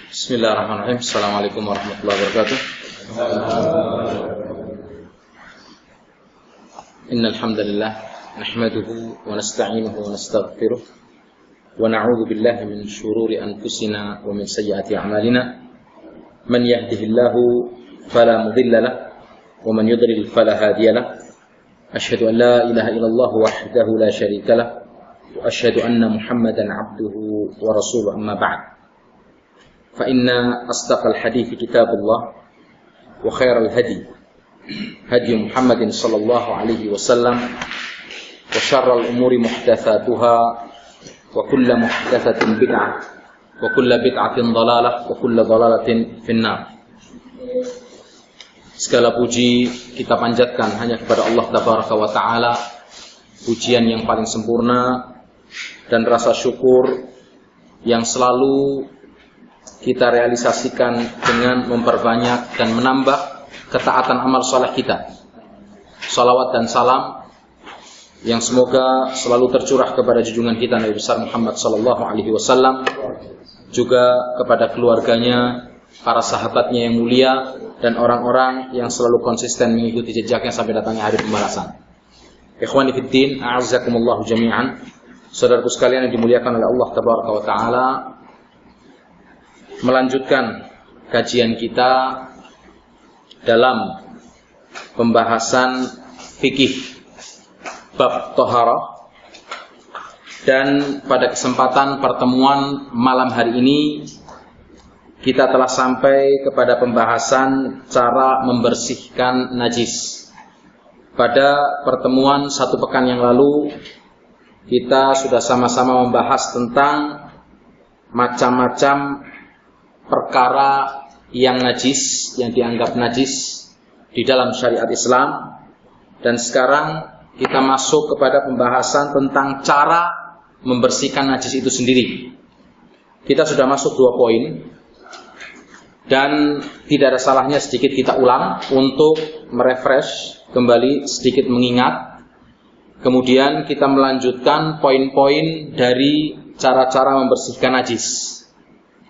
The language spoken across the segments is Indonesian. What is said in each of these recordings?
Bismillahirrahmanirrahim. Assalamualaikum warahmatullahi wabarakatuh. Innal hamdalillah nahmaduhu wa nasta'inuhu wa nastaghfiruh wa na'udzu billahi min shururi anfusina wa min sayyiati a'malina. Man yahdihillahu fala mudilla lahu wa man yudlil fala hadiya lahu. Asyhadu an la ilaha illallah wahdahu la syarika lahu wa asyhadu anna Muhammadan 'abduhu wa rasuluhu, amma ba'd. فإن أصدق الحديث كتاب الله وخير الهدي هدي محمد صلى الله عليه وسلم وشر الأمور محدثاتها وكل محدثة بدعة وكل بدعة ضلالة وكل ضلالة في النار. Segala puji kita panjatkan hanya kepada Allah Tabaraka wa Ta'ala, pujian yang paling sempurna dan rasa syukur yang selalu kita realisasikan dengan memperbanyak dan menambah ketaatan amal saleh kita. Salawat dan salam yang semoga selalu tercurah kepada junjungan kita Nabi besar Muhammad sallallahu alaihi wasallam, juga kepada keluarganya, para sahabatnya yang mulia, dan orang-orang yang selalu konsisten mengikuti jejaknya sampai datangnya hari pembalasan. Ikhwani fid din, a'azzakumullah jami'an. Saudaraku sekalian yang dimuliakan oleh Allah Tabaraka wa Ta'ala, melanjutkan kajian kita dalam pembahasan fikih bab thaharah, dan pada kesempatan pertemuan malam hari ini kita telah sampai kepada pembahasan cara membersihkan najis. Pada pertemuan satu pekan yang lalu kita sudah sama-sama membahas tentang macam-macam perkara yang najis, yang dianggap najis di dalam syariat Islam. Dan sekarang kita masuk kepada pembahasan tentang cara membersihkan najis itu sendiri. Kita sudah masuk 2 poin, dan tidak ada salahnya sedikit kita ulang untuk merefresh kembali, sedikit mengingat. Kemudian kita melanjutkan poin-poin dari cara-cara membersihkan najis.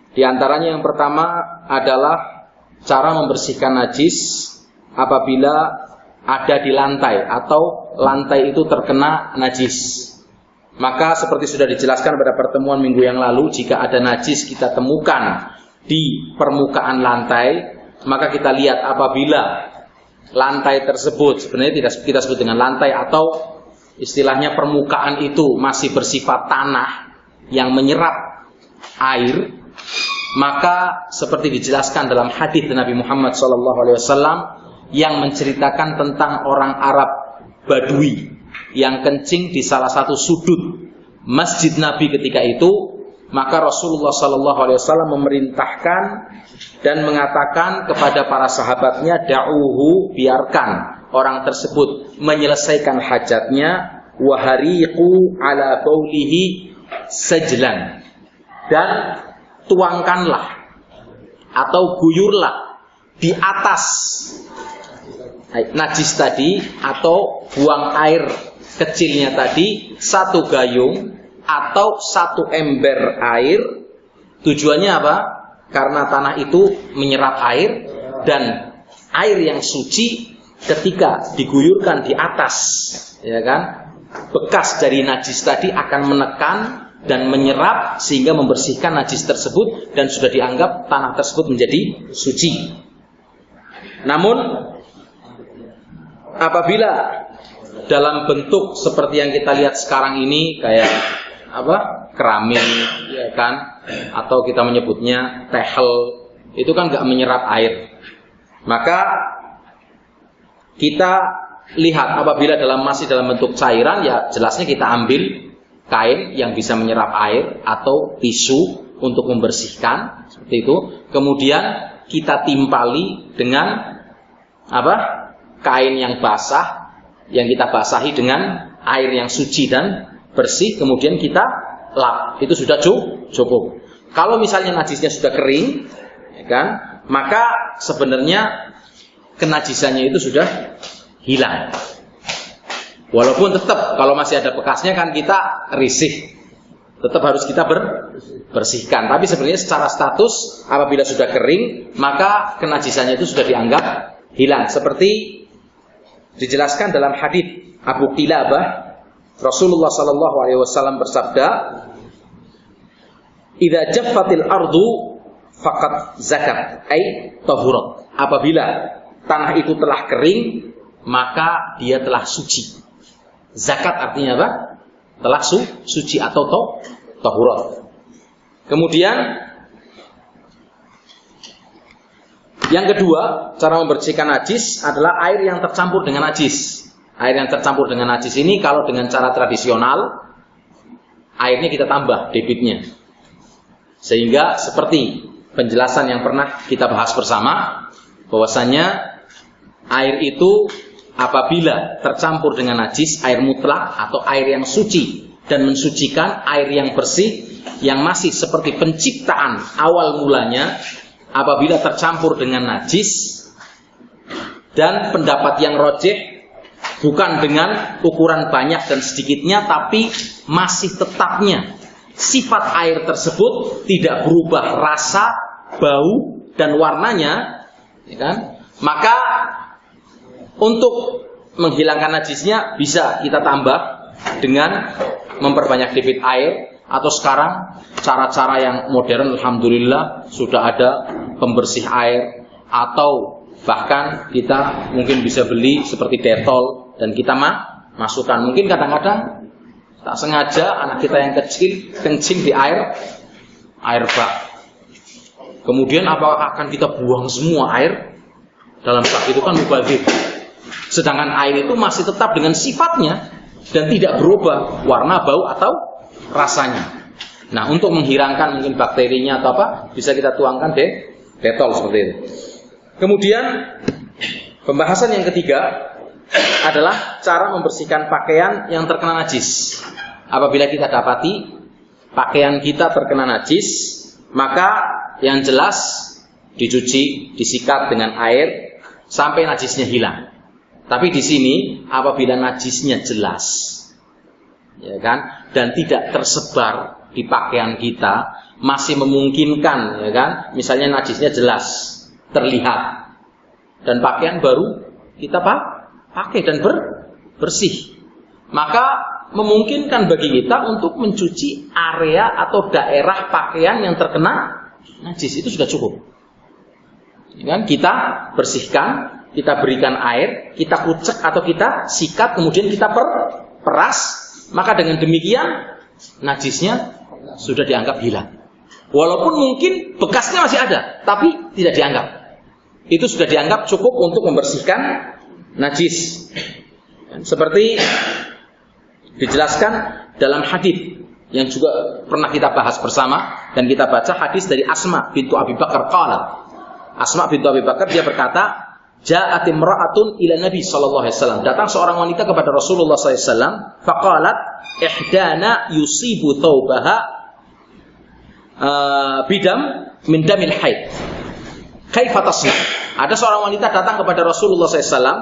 Di antaranya yang pertama adalah cara membersihkan najis apabila ada di lantai atau lantai itu terkena najis. Maka seperti sudah dijelaskan pada pertemuan minggu yang lalu, jika ada najis kita temukan di permukaan lantai, maka kita lihat apabila lantai tersebut sebenarnya tidak kita sebut dengan lantai, atau istilahnya permukaan itu masih bersifat tanah yang menyerap air, maka seperti dijelaskan dalam hadis Nabi Muhammad SAW yang menceritakan tentang orang Arab Badui yang kencing di salah satu sudut masjid Nabi ketika itu, maka Rasulullah SAW memerintahkan dan mengatakan kepada para sahabatnya, da'uhu, biarkan orang tersebut menyelesaikan hajatnya, wahariqu ala baulihi sajlan, dan tuangkanlah atau guyurlah di atas najis tadi, atau buang air kecilnya tadi 1 gayung atau 1 ember air. Tujuannya apa? Karena tanah itu menyerap air, dan air yang suci ketika diguyurkan di atas, ya kan, bekas dari najis tadi akan menekan dan menyerap sehingga membersihkan najis tersebut, dan sudah dianggap tanah tersebut menjadi suci. Namun apabila dalam bentuk seperti yang kita lihat sekarang ini, kayak keramik, ya kan, atau kita menyebutnya tehel, itu kan nggak menyerap air, maka kita lihat apabila masih dalam bentuk cairan, ya jelasnya kita ambil kain yang bisa menyerap air atau tisu untuk membersihkan, seperti itu. Kemudian kita timpali dengan kain yang basah, yang kita basahi dengan air yang suci dan bersih, kemudian kita lap. Itu sudah cukup. Kalau misalnya najisnya sudah kering, ya kan, maka sebenarnya kenajisannya itu sudah hilang. Walaupun tetap kalau masih ada bekasnya kan kita risih, tetap harus kita bersihkan. Tapi sebenarnya secara status apabila sudah kering, maka kenajisannya itu sudah dianggap hilang. Seperti dijelaskan dalam hadits Abu Qilabah, Rasulullah sallallahu alaihi wasallam bersabda, "Idza jaffatil ardu faqad zakat," ai tahurat. Apabila tanah itu telah kering, maka dia telah suci. Zakat artinya apa? Telah suci atau tahurat. Kemudian yang kedua, cara membersihkan najis adalah air yang tercampur dengan najis. Air yang tercampur dengan najis ini kalau dengan cara tradisional, airnya kita tambah debitnya. Sehingga seperti penjelasan yang pernah kita bahas bersama, bahwasanya air itu apabila tercampur dengan najis, air mutlak atau air yang suci dan mensucikan, air yang bersih yang masih seperti penciptaan awal mulanya, apabila tercampur dengan najis, dan pendapat yang rajih bukan dengan ukuran banyak dan sedikitnya, tapi masih tetapnya sifat air tersebut tidak berubah rasa, bau dan warnanya, ya kan? Maka untuk menghilangkan najisnya bisa kita tambah dengan memperbanyak debit air, atau sekarang cara-cara yang modern alhamdulillah sudah ada pembersih air, atau bahkan kita mungkin bisa beli seperti Dettol dan kita masukkan. Mungkin kadang-kadang tak sengaja anak kita yang kecil kencing di air bak. Kemudian apakah akan kita buang semua air dalam bak? Itu kan mubazir. Sedangkan air itu masih tetap dengan sifatnya dan tidak berubah warna, bau atau rasanya. Nah, untuk menghilangkan mungkin bakterinya atau apa, bisa kita tuangkan Dettol seperti itu. Kemudian pembahasan yang ketiga adalah cara membersihkan pakaian yang terkena najis. Apabila kita dapati pakaian kita terkena najis, maka yang jelas dicuci, disikat dengan air sampai najisnya hilang. Tapi di sini apabila najisnya jelas, ya kan, dan tidak tersebar di pakaian kita, masih memungkinkan, ya kan, misalnya najisnya jelas terlihat dan pakaian baru kita pakai dan bersih, maka memungkinkan bagi kita untuk mencuci area atau daerah pakaian yang terkena najis. Itu sudah cukup, ya kan? Kita bersihkan, kita berikan air, kita kucek atau kita sikat, kemudian kita peras, maka dengan demikian najisnya sudah dianggap hilang. Walaupun mungkin bekasnya masih ada, tapi tidak dianggap. Itu sudah dianggap cukup untuk membersihkan najis. Seperti dijelaskan dalam hadis yang juga pernah kita bahas bersama dan kita baca, hadis dari Asma bintu Abi Bakar qalat. Asma bintu Abi Bakar dia berkata, ja'at imra'atun ila Nabi sallallahu alaihi wasallam. Datang seorang wanita kepada Rasulullah sallallahu alaihi wasallam, faqalat ihdana yusibu thawbaha bidam min damil haid. Kaifa tasna? Ada seorang wanita datang kepada Rasulullah sallallahu alaihi wasallam,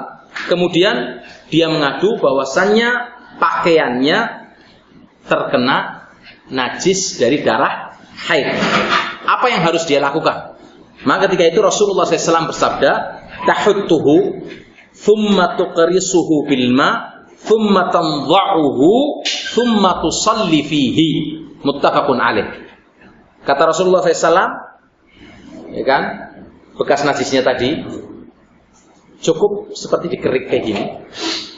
kemudian dia mengadu bahwasannya pakaiannya terkena najis dari darah haid. Apa yang harus dia lakukan? Maka ketika itu Rasulullah SAW bersabda, tahuttuhu thumma tuqrisuhu bil ma thumma tanza'uhu thumma tusalli fihi, muttafaqun alaih. Kata Rasulullah SAW, ya kan, bekas najisnya tadi cukup seperti dikerik kayak gini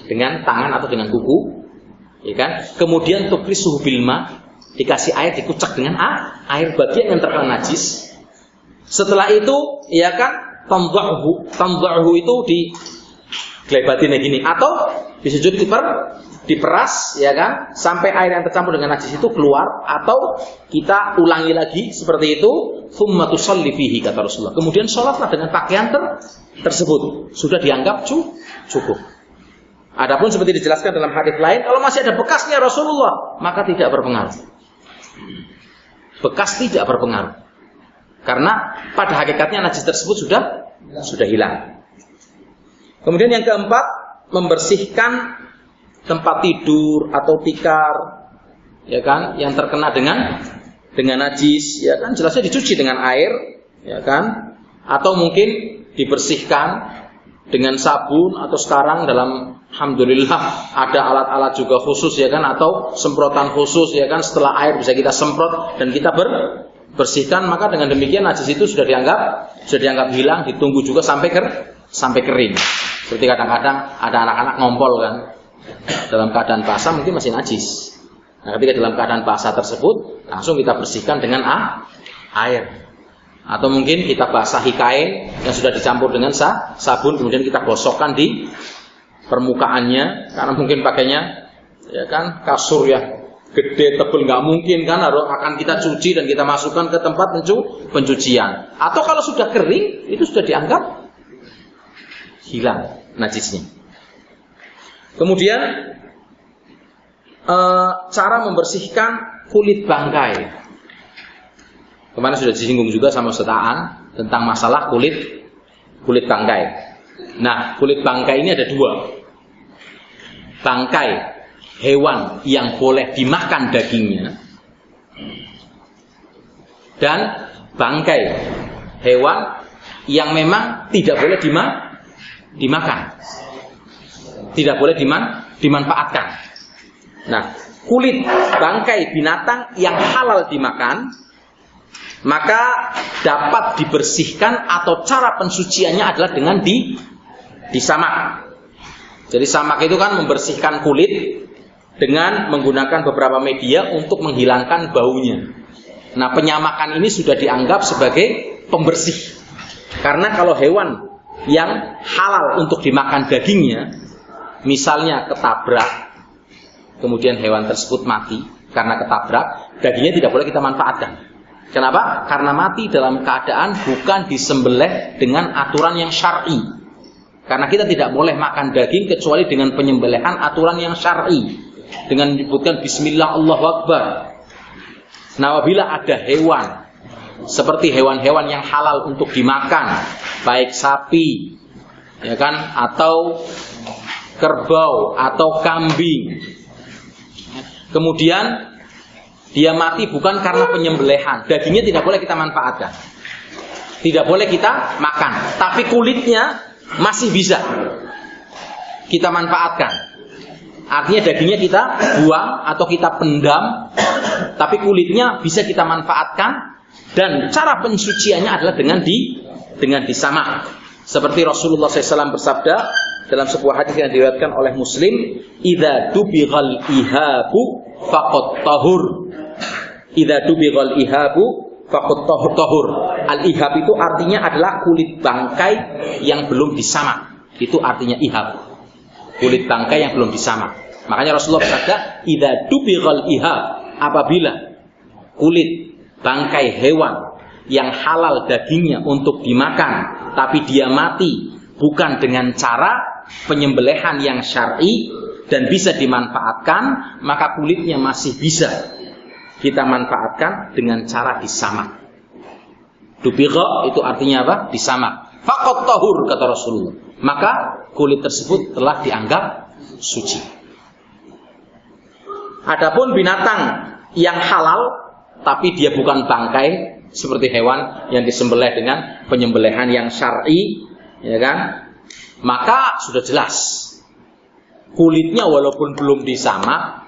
dengan tangan atau dengan kuku, ya kan. Kemudian tuqrisuhu bil ma, dikasih air, dikucek dengan air bagian yang terkena najis. Setelah itu, ya kan, tanza'uhu itu digelebatin kayak gini, atau disujud diperas, ya kan, sampai air yang tercampur dengan najis itu keluar, atau kita ulangi lagi seperti itu, thumma tusalli fihi, kata Rasulullah. Kemudian sholatlah dengan pakaian tersebut, sudah dianggap cukup. Adapun seperti dijelaskan dalam hadis lain, kalau masih ada bekasnya Rasulullah, maka tidak berpengaruh. Bekas tidak berpengaruh, karena pada hakikatnya najis tersebut sudah hilang. Kemudian yang keempat, membersihkan tempat tidur atau tikar, ya kan, yang terkena dengan najis, ya kan, jelasnya dicuci dengan air, ya kan, atau mungkin dibersihkan dengan sabun, atau sekarang dalam alhamdulillah ada alat-alat juga khusus, ya kan, atau semprotan khusus, ya kan, setelah air bisa kita semprot dan kita bersihkan, maka dengan demikian najis itu sudah dianggap hilang, ditunggu juga sampai kering. Seperti kadang-kadang ada anak-anak ngompol kan, dalam keadaan basah mungkin masih najis. Nah, ketika dalam keadaan basah tersebut langsung kita bersihkan dengan air. Atau mungkin kita basahi kain yang sudah dicampur dengan sabun, kemudian kita gosokkan di permukaannya, karena mungkin pakainya, ya kan, kasur ya gede tebel, nggak mungkin kan, akan kita cuci dan kita masukkan ke tempat pencucian. Atau kalau sudah kering itu sudah dianggap hilang najisnya. Kemudian cara membersihkan kulit bangkai. Kemarin sudah disinggung juga sama Ustaz Aan tentang masalah kulit bangkai. Nah, kulit bangkai ini ada dua. Bangkai hewan yang boleh dimakan dagingnya, dan bangkai hewan yang memang tidak boleh dimakan, tidak boleh dimanfaatkan. Nah, kulit bangkai binatang yang halal dimakan, maka dapat dibersihkan, atau cara pensuciannya adalah dengan disamak. Jadi samak itu kan membersihkan kulit dengan menggunakan beberapa media untuk menghilangkan baunya. Nah, penyamakan ini sudah dianggap sebagai pembersih. Karena kalau hewan yang halal untuk dimakan dagingnya, misalnya ketabrak, kemudian hewan tersebut mati karena ketabrak, dagingnya tidak boleh kita manfaatkan. Kenapa? Karena mati dalam keadaan bukan disembelih dengan aturan yang syar'i. Karena kita tidak boleh makan daging kecuali dengan penyembelihan aturan yang syar'i, dengan menyebutkan Bismillah Allahu Akbar. Nah, apabila ada hewan seperti hewan-hewan yang halal untuk dimakan, baik sapi, ya kan, atau kerbau atau kambing, kemudian dia mati bukan karena penyembelihan, dagingnya tidak boleh kita manfaatkan, tidak boleh kita makan, tapi kulitnya masih bisa kita manfaatkan. Artinya dagingnya kita buang atau kita pendam, tapi kulitnya bisa kita manfaatkan, dan cara pensuciannya adalah dengan disamak. Seperti Rasulullah SAW bersabda dalam sebuah hadis yang diriwayatkan oleh Muslim, "Idza dubighal ihabu faqad tahur." Idza dubighal ihabu faqad tahur. Al-ihab itu artinya adalah kulit bangkai yang belum disamak. Itu artinya ihab. Kulit bangkai yang belum disamak. Makanya Rasulullah bersabda, "Idza dubighal ihab." Apabila kulit bangkai hewan yang halal dagingnya untuk dimakan, tapi dia mati bukan dengan cara penyembelihan yang syar'i dan bisa dimanfaatkan, maka kulitnya masih bisa kita manfaatkan dengan cara disamak. Dubigha itu artinya apa? Disamak. Faqat tahur, kata Rasulullah. Maka kulit tersebut telah dianggap suci. Adapun binatang yang halal tapi dia bukan bangkai, seperti hewan yang disembelih dengan penyembelihan yang syar'i, ya kan? Maka sudah jelas kulitnya walaupun belum disamak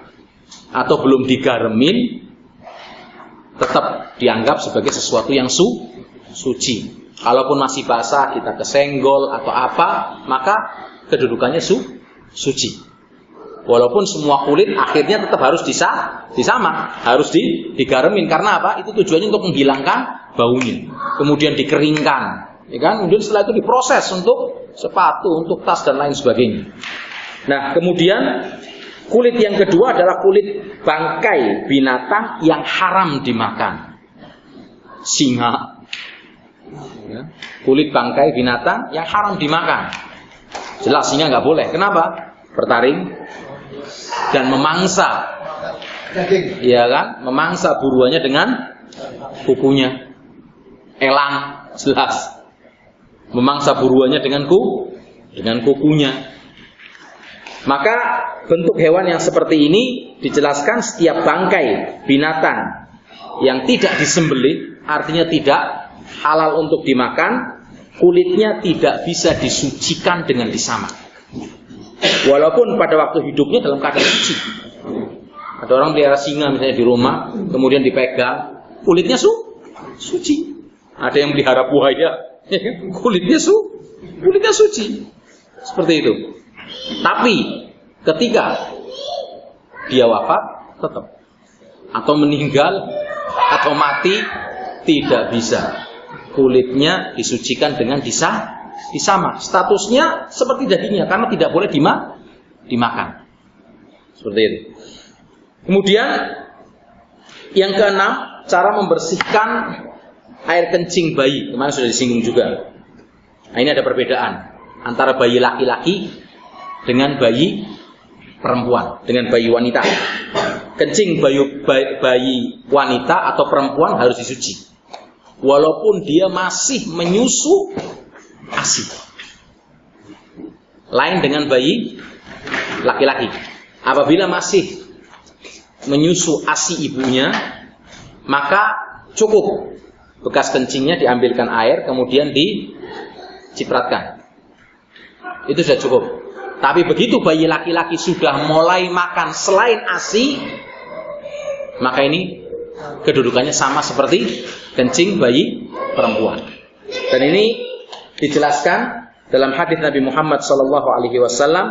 atau belum digaremin, tetap dianggap sebagai sesuatu yang suci. Kalaupun masih basah, kita kesenggol atau apa, maka kedudukannya suci. Walaupun semua kulit akhirnya tetap harus disamak, harus digaremin. Karena apa? Itu tujuannya untuk menghilangkan baunya. Kemudian dikeringkan, ya kan? Kemudian setelah itu diproses untuk sepatu, untuk tas dan lain sebagainya. Nah, kemudian kulit yang kedua adalah kulit bangkai binatang yang haram dimakan. Singa. Ya. Kulit bangkai binatang yang haram dimakan. Jelas singa nggak boleh. Kenapa? Bertaring dan memangsa. Iya kan? Memangsa buruannya dengan kukunya. Elang, jelas. Memangsa buruannya dengan kukunya. Maka bentuk hewan yang seperti ini dijelaskan setiap bangkai binatang yang tidak disembelih, artinya tidak halal untuk dimakan, kulitnya tidak bisa disucikan dengan disamak. Walaupun pada waktu hidupnya dalam keadaan suci. Ada orang pelihara singa misalnya di rumah, kemudian dipegang, kulitnya suci. Ada yang pelihara buaya, kulitnya suci. Seperti itu. Tapi ketika dia wafat tetap, atau meninggal atau mati, tidak bisa kulitnya disucikan dengan disamak. Statusnya seperti dagingnya karena tidak boleh dimakan. Seperti itu. Kemudian yang keenam, cara membersihkan air kencing bayi. Kemarin sudah disinggung juga. Nah, ini ada perbedaan antara bayi laki-laki dengan bayi perempuan, dengan bayi wanita. Kencing bayi wanita atau perempuan harus disuci, walaupun dia masih menyusu ASI. Lain dengan bayi laki-laki. Apabila masih menyusu ASI ibunya, maka cukup bekas kencingnya diambilkan air, kemudian dicipratkan. Itu sudah cukup. Tapi begitu bayi laki-laki sudah mulai makan selain ASI, maka ini kedudukannya sama seperti kencing bayi perempuan. Dan ini dijelaskan dalam hadis Nabi Muhammad SAW,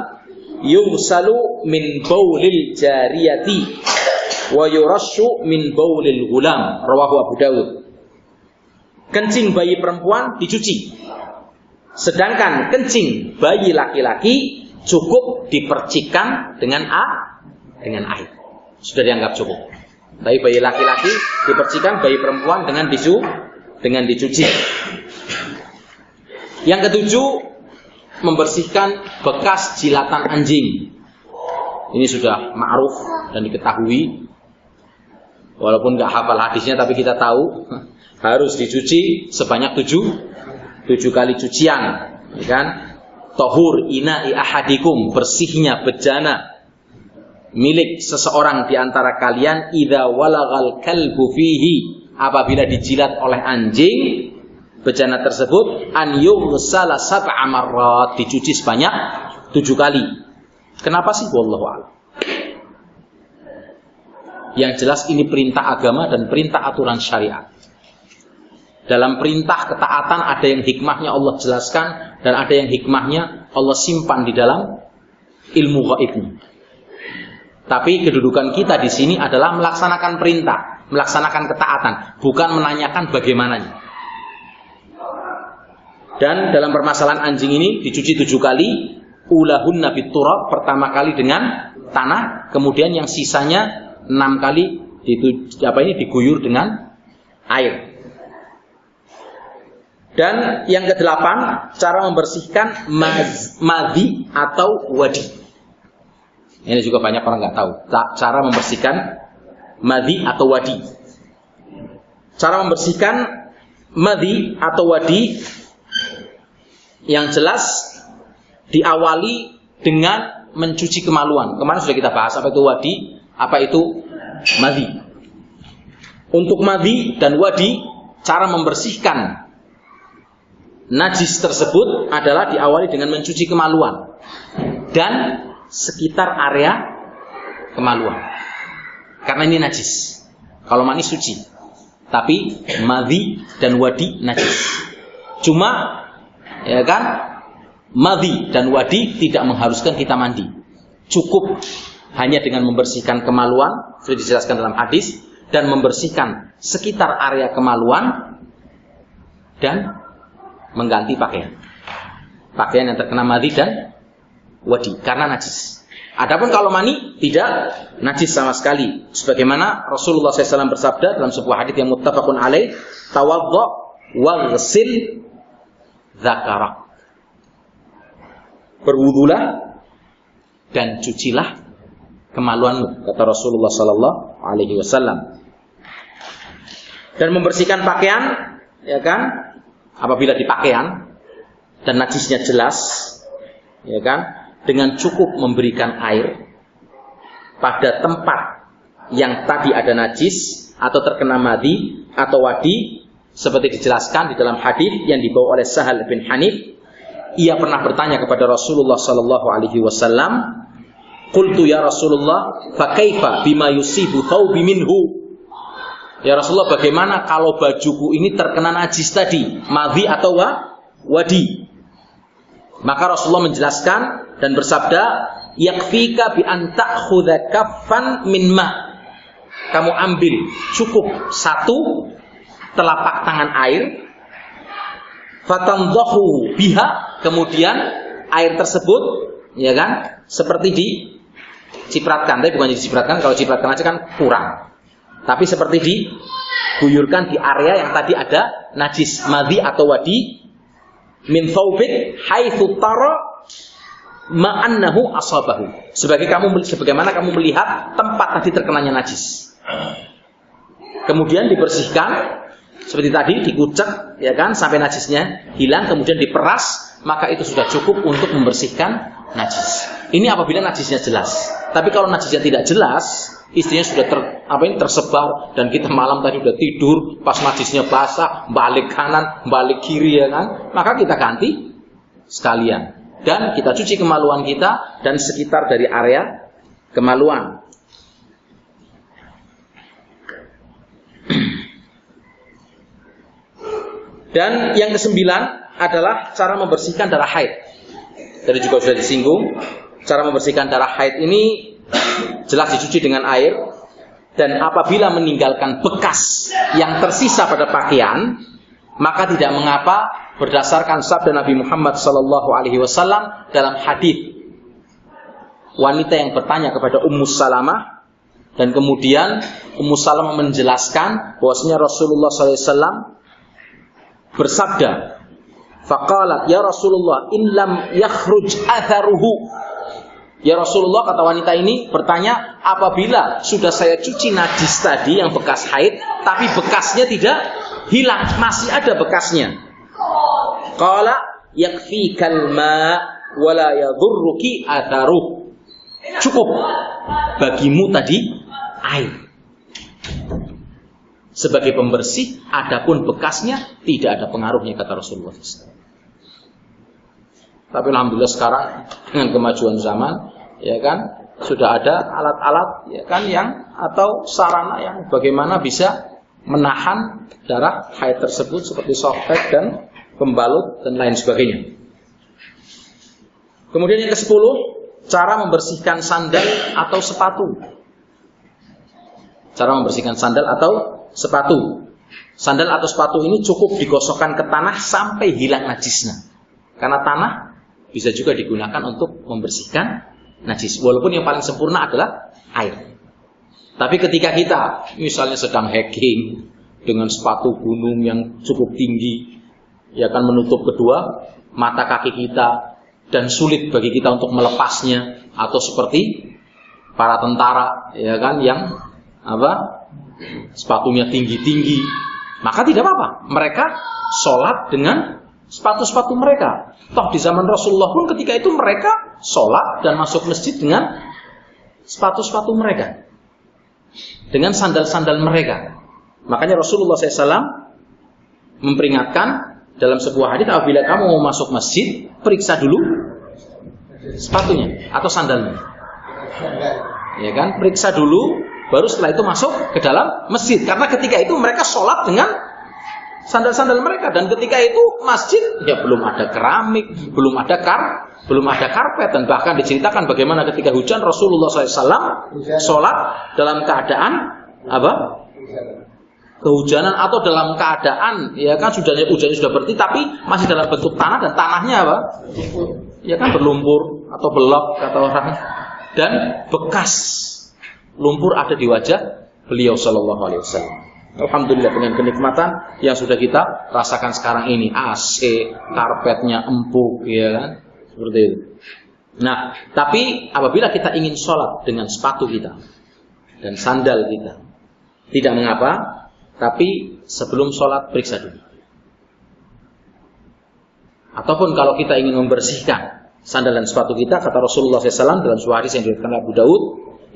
yughsalu min baulil jariyati wa yurashu min baulil gulam, rawahu Abu Dawud. Kencing bayi perempuan dicuci, sedangkan kencing bayi laki-laki cukup dipercikan dengan air. Sudah dianggap cukup. Tapi bayi laki-laki dipercikan, bayi perempuan dengan dicuci. Yang ketujuh, membersihkan bekas jilatan anjing. Ini sudah ma'ruf dan diketahui. Walaupun nggak hafal hadisnya, tapi kita tahu harus dicuci sebanyak 7 kali cucian, ya kan? Tahur ina'i ahadikum, bersihnya bejana milik seseorang di antara kalian, idza walagal kalbu fihi, apabila dijilat oleh anjing bejana tersebut, an yughsala sab'a marrat, dicuci sebanyak 7 kali. Kenapa sih? Wallahu a'lam. Yang jelas ini perintah agama dan perintah aturan syariat. Dalam perintah ketaatan ada yang hikmahnya Allah jelaskan, dan ada yang hikmahnya Allah simpan di dalam ilmu gaibnya. Tapi kedudukan kita di sini adalah melaksanakan perintah, melaksanakan ketaatan, bukan menanyakan bagaimananya. Dan dalam permasalahan anjing ini dicuci 7 kali, ulahunna biturab, pertama kali dengan tanah, kemudian yang sisanya 6 kali diguyur dengan air. Dan yang ke-8, cara membersihkan madhi atau wadi. Ini juga banyak orang nggak tahu cara membersihkan madhi atau wadi. Cara membersihkan madhi atau wadi yang jelas diawali dengan mencuci kemaluan. Kemarin sudah kita bahas apa itu wadi, apa itu madhi. Untuk madhi dan wadi, cara membersihkan najis tersebut adalah diawali dengan mencuci kemaluan dan sekitar area kemaluan. Karena ini najis. Kalau mani suci, tapi madhi dan wadi najis. Cuma, ya kan, madhi dan wadi tidak mengharuskan kita mandi. Cukup hanya dengan membersihkan kemaluan, sudah dijelaskan dalam hadis, dan membersihkan sekitar area kemaluan dan mengganti pakaian yang terkena madhi dan wadi karena najis. Adapun kalau mani tidak najis sama sekali, sebagaimana Rasulullah SAW bersabda dalam sebuah hadis yang muttafaqun alaih, tawaddo waghsil dzakarak, berwudulah dan cucilah kemaluanmu, kata Rasulullah SAW. Dan membersihkan pakaian, ya kan, apabila di pakaian dan najisnya jelas, ya kan, dengan cukup memberikan air pada tempat yang tadi ada najis atau terkena madhi atau wadi, seperti dijelaskan di dalam hadis yang dibawa oleh Sahal bin Hanif. Ia pernah bertanya kepada Rasulullah sallallahu alaihi wasallam, "Qultu ya Rasulullah, fa kaifa bima yusibu thawbi minhu?" Ya Rasulullah, bagaimana kalau bajuku ini terkena najis tadi, madhi atau wadi? Maka Rasulullah menjelaskan dan bersabda, "Yakfika bi an ta'khudha kaffan min ma." Kamu ambil cukup satu telapak tangan air, fatamdahu biha, kemudian air tersebut, ya kan, seperti dicipratkan, tapi bukan dicipratkan, kalau cipratkan aja kan kurang. Tapi seperti diguyurkan di area yang tadi ada najis, madhi atau wadi, min thawbik haitsu tara ma'annahu asabahu. Sebagaimana kamu melihat tempat tadi terkenanya najis. Kemudian dibersihkan seperti tadi, dikucek, ya kan, sampai najisnya hilang, kemudian diperas, maka itu sudah cukup untuk membersihkan najis. Ini apabila najisnya jelas. Tapi kalau najisnya tidak jelas, istrinya sudah tersebar, dan kita malam tadi udah tidur, pas najisnya basah, balik kanan, balik kiri, ya kan, maka kita ganti sekalian. Dan kita cuci kemaluan kita dan sekitar dari area kemaluan. Dan yang kesembilan adalah cara membersihkan darah haid. Tadi juga sudah disinggung, cara membersihkan darah haid ini jelas dicuci dengan air, dan apabila meninggalkan bekas yang tersisa pada pakaian, maka tidak mengapa, berdasarkan sabda Nabi Muhammad SAW dalam hadis wanita yang bertanya kepada Ummu Salamah, dan kemudian Ummu Salamah menjelaskan bahwasanya Rasulullah SAW bersabda, faqalat ya Rasulullah in lam yakhruj atharuhu. Ya Rasulullah, kata wanita ini bertanya, apabila sudah saya cuci najis tadi yang bekas haid, tapi bekasnya tidak hilang, masih ada bekasnya. Qala yakfikal ma wala yadhurruki atharuh. Cukup bagimu tadi air sebagai pembersih, adapun bekasnya tidak ada pengaruhnya, kata Rasulullah SAW. Tapi alhamdulillah sekarang dengan kemajuan zaman, ya kan, sudah ada alat-alat, ya kan, yang atau sarana yang bagaimana bisa menahan darah haid tersebut seperti softpack dan pembalut dan lain sebagainya. Kemudian yang ke-10, cara membersihkan sandal atau sepatu. Cara membersihkan sandal atau sepatu. Sandal atau sepatu ini cukup digosokkan ke tanah sampai hilang najisnya. Karena tanah bisa juga digunakan untuk membersihkan najis. Walaupun yang paling sempurna adalah air. Tapi ketika kita misalnya sedang hiking dengan sepatu gunung yang cukup tinggi, ya kan, menutup kedua mata kaki kita dan sulit bagi kita untuk melepasnya, atau seperti para tentara, ya kan, yang sepatunya tinggi-tinggi, maka tidak apa-apa, mereka sholat dengan sepatu-sepatu mereka. Toh di zaman Rasulullah pun ketika itu mereka sholat dan masuk masjid dengan sepatu-sepatu mereka, dengan sandal-sandal mereka. Makanya Rasulullah SAW memperingatkan dalam sebuah hadis, apabila kamu mau masuk masjid, periksa dulu sepatunya atau sandalnya, ya kan, periksa dulu, baru setelah itu masuk ke dalam masjid. Karena ketika itu mereka sholat dengan sandal-sandal mereka, dan ketika itu masjid ya belum ada keramik, belum ada karpet, dan bahkan diceritakan bagaimana ketika hujan Rasulullah SAW sholat dalam keadaan kehujanan, atau dalam keadaan, ya kan, hujannya sudah berhenti tapi masih dalam bentuk tanah, dan tanahnya ya kan, berlumpur atau belok kata orang, dan bekas lumpur ada di wajah beliau sallallahu alaihi wasallam. Alhamdulillah dengan kenikmatan yang sudah kita rasakan sekarang ini, AC, karpetnya empuk, ya kan, seperti itu. Nah, tapi apabila kita ingin sholat dengan sepatu kita dan sandal kita, tidak mengapa, tapi sebelum sholat periksa dulu. Ataupun kalau kita ingin membersihkan sandal dan sepatu kita, kata Rasulullah SAW dalam sebuah hadis yang diriwayatkan Abu Daud,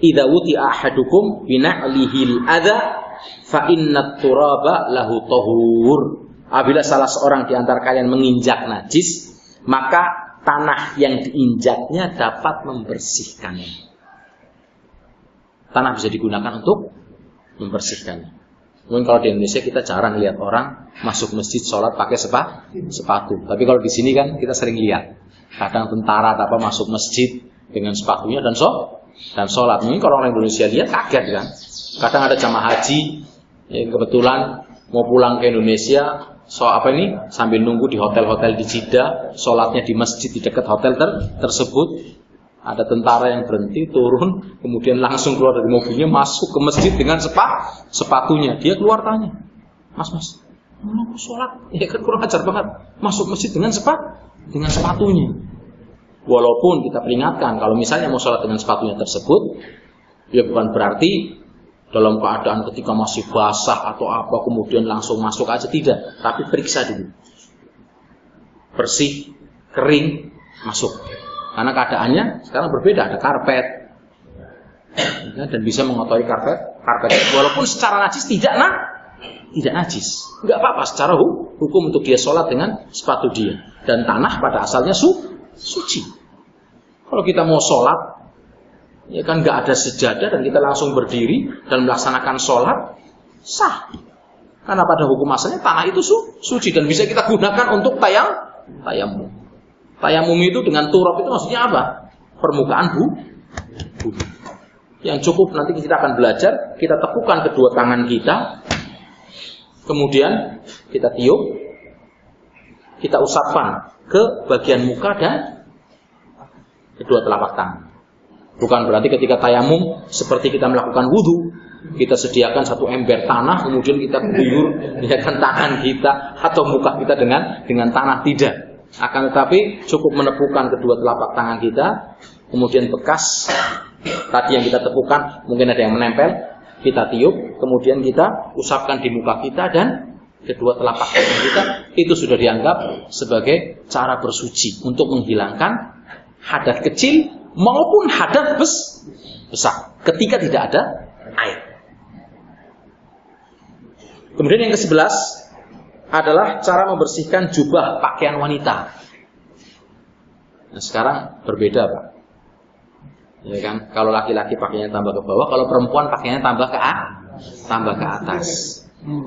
"Idza wuti ahadukum bina'lihil adza fa innat turaba lahu tahur." Apabila salah seorang di antara kalian menginjak najis, maka tanah yang diinjaknya dapat membersihkannya. Tanah bisa digunakan untuk membersihkannya. Mungkin kalau di Indonesia kita jarang lihat orang masuk masjid sholat pakai sepatu. Tapi kalau di sini kan kita sering lihat. Kadang tentara atau apa masuk masjid dengan sepatunya dan sholat. Mungkin kalau orang Indonesia lihat kaget kan. Kadang ada jamaah haji yang kebetulan mau pulang ke Indonesia, sambil nunggu di hotel-hotel di Jeddah, sholatnya di masjid di dekat hotel tersebut. Ada tentara yang berhenti, turun, kemudian langsung keluar dari mobilnya, masuk ke masjid dengan sepatunya. Dia keluar tanya, Mas, mau sholat? Ya kan kurang ajar banget. Masuk masjid dengan sepatunya. Walaupun kita peringatkan, kalau misalnya mau sholat dengan sepatunya tersebut, ya bukan berarti dalam keadaan ketika masih basah atau apa, kemudian langsung masuk aja, tidak. Tapi periksa dulu. Bersih, kering, masuk. Karena keadaannya sekarang berbeda, ada karpet ya, dan bisa mengotori karpet walaupun secara najis tidak najis, nggak apa-apa secara hukum untuk dia sholat dengan sepatu dia, dan tanah pada asalnya suci. Kalau kita mau sholat, ya kan nggak ada sejadah dan kita langsung berdiri dan melaksanakan sholat, sah. Karena pada hukum asalnya tanah itu suci dan bisa kita gunakan untuk tayamum. Tayamum itu dengan turab itu maksudnya apa? Permukaan bumi. Yang cukup nanti kita akan belajar, kita tepukan kedua tangan kita, kemudian kita tiup, kita usapkan ke bagian muka dan kedua telapak tangan. Bukan berarti ketika tayamum seperti kita melakukan wudu, kita sediakan satu ember tanah, kemudian kita guyur ya kan tangan kita atau muka kita dengan tanah, tidak. Akan tetapi cukup menepukan kedua telapak tangan kita, kemudian bekas tadi yang kita tepukan mungkin ada yang menempel, kita tiup, kemudian kita usapkan di muka kita dan kedua telapak tangan kita. Itu sudah dianggap sebagai cara bersuci untuk menghilangkan hadas kecil maupun hadas besar ketika tidak ada air. Kemudian yang ke-11 adalah cara membersihkan jubah pakaian wanita. Nah, sekarang berbeda, Pak. Ya kan, kalau laki-laki pakainya tambah ke bawah, kalau perempuan pakainya tambah ke atas.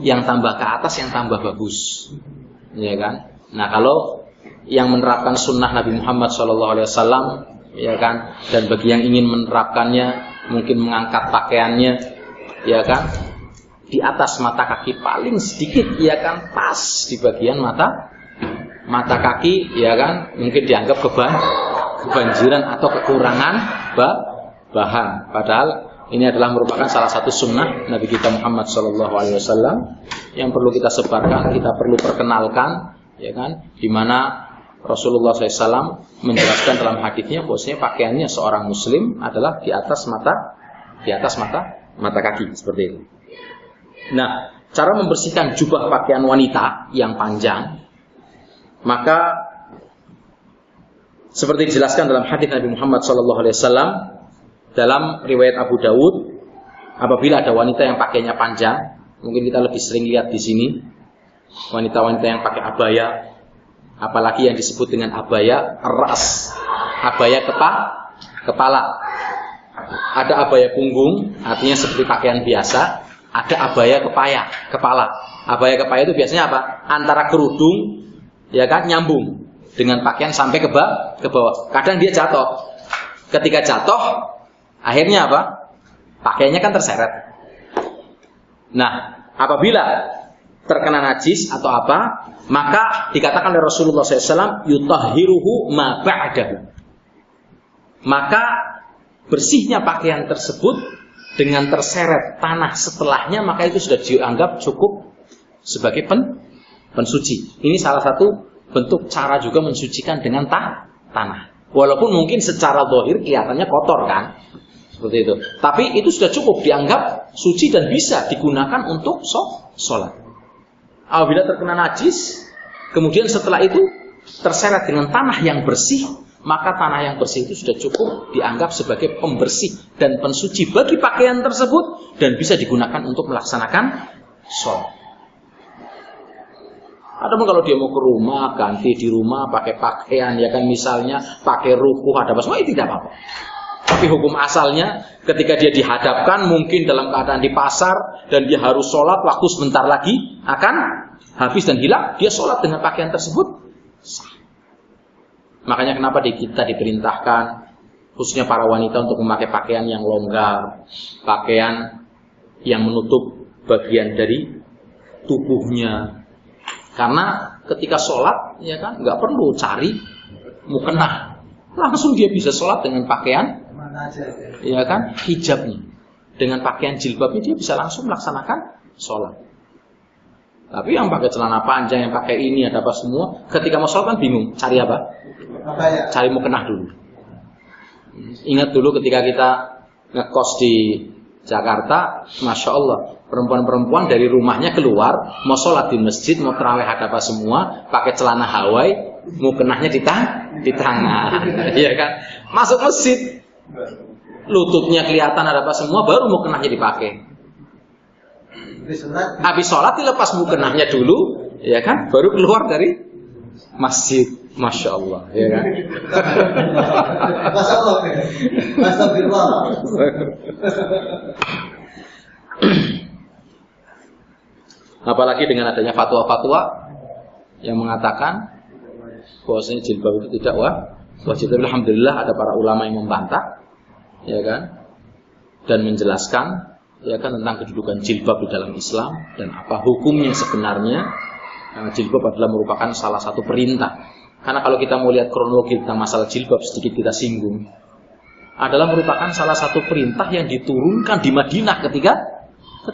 Yang tambah ke atas yang tambah bagus. Ya kan? Nah, kalau yang menerapkan sunnah Nabi Muhammad SAW, ya kan, dan bagi yang ingin menerapkannya, mungkin mengangkat pakaiannya, ya kan, di atas mata kaki paling sedikit, ya kan, pas di bagian mata kaki, ya kan, mungkin dianggap kebanjiran atau kekurangan bahan. Padahal ini adalah merupakan salah satu sunnah Nabi kita Muhammad SAW yang perlu kita sebarkan, kita perlu perkenalkan, ya kan, di mana Rasulullah SAW menjelaskan dalam hadisnya bahwasanya pakaiannya seorang Muslim adalah di atas mata kaki, seperti itu. Nah, cara membersihkan jubah pakaian wanita yang panjang, maka seperti dijelaskan dalam hadis Nabi Muhammad SAW dalam riwayat Abu Daud, apabila ada wanita yang pakainya panjang, mungkin kita lebih sering lihat di sini wanita-wanita yang pakai abaya, apalagi yang disebut dengan abaya ras, abaya kepala. Ada abaya punggung, artinya seperti pakaian biasa. Ada abaya kepala. Abaya kepala itu biasanya apa? Antara kerudung, ya kan, nyambung dengan pakaian sampai ke bawah. Kadang dia jatuh. Ketika jatuh, akhirnya apa? Pakaiannya kan terseret. Nah, apabila terkena najis atau apa, maka dikatakan oleh Rasulullah SAW, yutahhiruhu ma ba'dahu. Maka bersihnya pakaian tersebut dengan terseret tanah setelahnya, maka itu sudah dianggap cukup sebagai pensuci. Ini salah satu bentuk cara juga mensucikan dengan tanah. Walaupun mungkin secara zahir kelihatannya kotor kan, seperti itu. Tapi itu sudah cukup dianggap suci dan bisa digunakan untuk sholat. Apabila terkena najis, kemudian setelah itu terseret dengan tanah yang bersih, maka tanah yang bersih itu sudah cukup dianggap sebagai pembersih dan pensuci bagi pakaian tersebut dan bisa digunakan untuk melaksanakan sholat. Adapun kalau dia mau ke rumah, ganti di rumah pakai pakaian, ya kan, misalnya pakai rukuh, ada apa semua, itu tidak apa-apa. Tapi hukum asalnya ketika dia dihadapkan mungkin dalam keadaan di pasar dan dia harus sholat, waktu sebentar lagi akan habis dan hilang, dia sholat dengan pakaian tersebut sah. Makanya kenapa kita diperintahkan khususnya para wanita untuk memakai pakaian yang longgar, pakaian yang menutup bagian dari tubuhnya. Karena ketika sholat, ya kan, nggak perlu cari mukena, langsung dia bisa sholat dengan pakaian, ya kan, hijabnya, dengan pakaian jilbabnya dia bisa langsung melaksanakan sholat. Tapi yang pakai celana panjang, yang pakai ini, ada apa semua, ketika mau sholat kan bingung, cari apa? Cari mukena dulu. Ingat dulu ketika kita ngekos di Jakarta, Masya Allah, perempuan-perempuan dari rumahnya keluar, mau sholat di masjid, mau terawih, ada apa semua, pakai celana Hawaii, mukenahnya di tangan, iya kan? Masuk masjid, lututnya kelihatan, ada apa semua, baru mukenahnya dipakai. Habis sholat dilepas mukenahnya dulu, ya kan? Baru keluar dari masjid. Masya Allah, ya kan? Masya Allah, Astagfirullah. Apalagi dengan adanya fatwa-fatwa yang mengatakan bahwasanya jilbab itu tidak wajib. Alhamdulillah ada para ulama yang membantah, ya kan, dan menjelaskan, ya kan, tentang kedudukan jilbab di dalam Islam dan apa hukumnya sebenarnya. Jilbab adalah merupakan salah satu perintah. Karena kalau kita mau lihat kronologi tentang masalah jilbab, sedikit kita singgung, adalah merupakan salah satu perintah yang diturunkan di Madinah ketika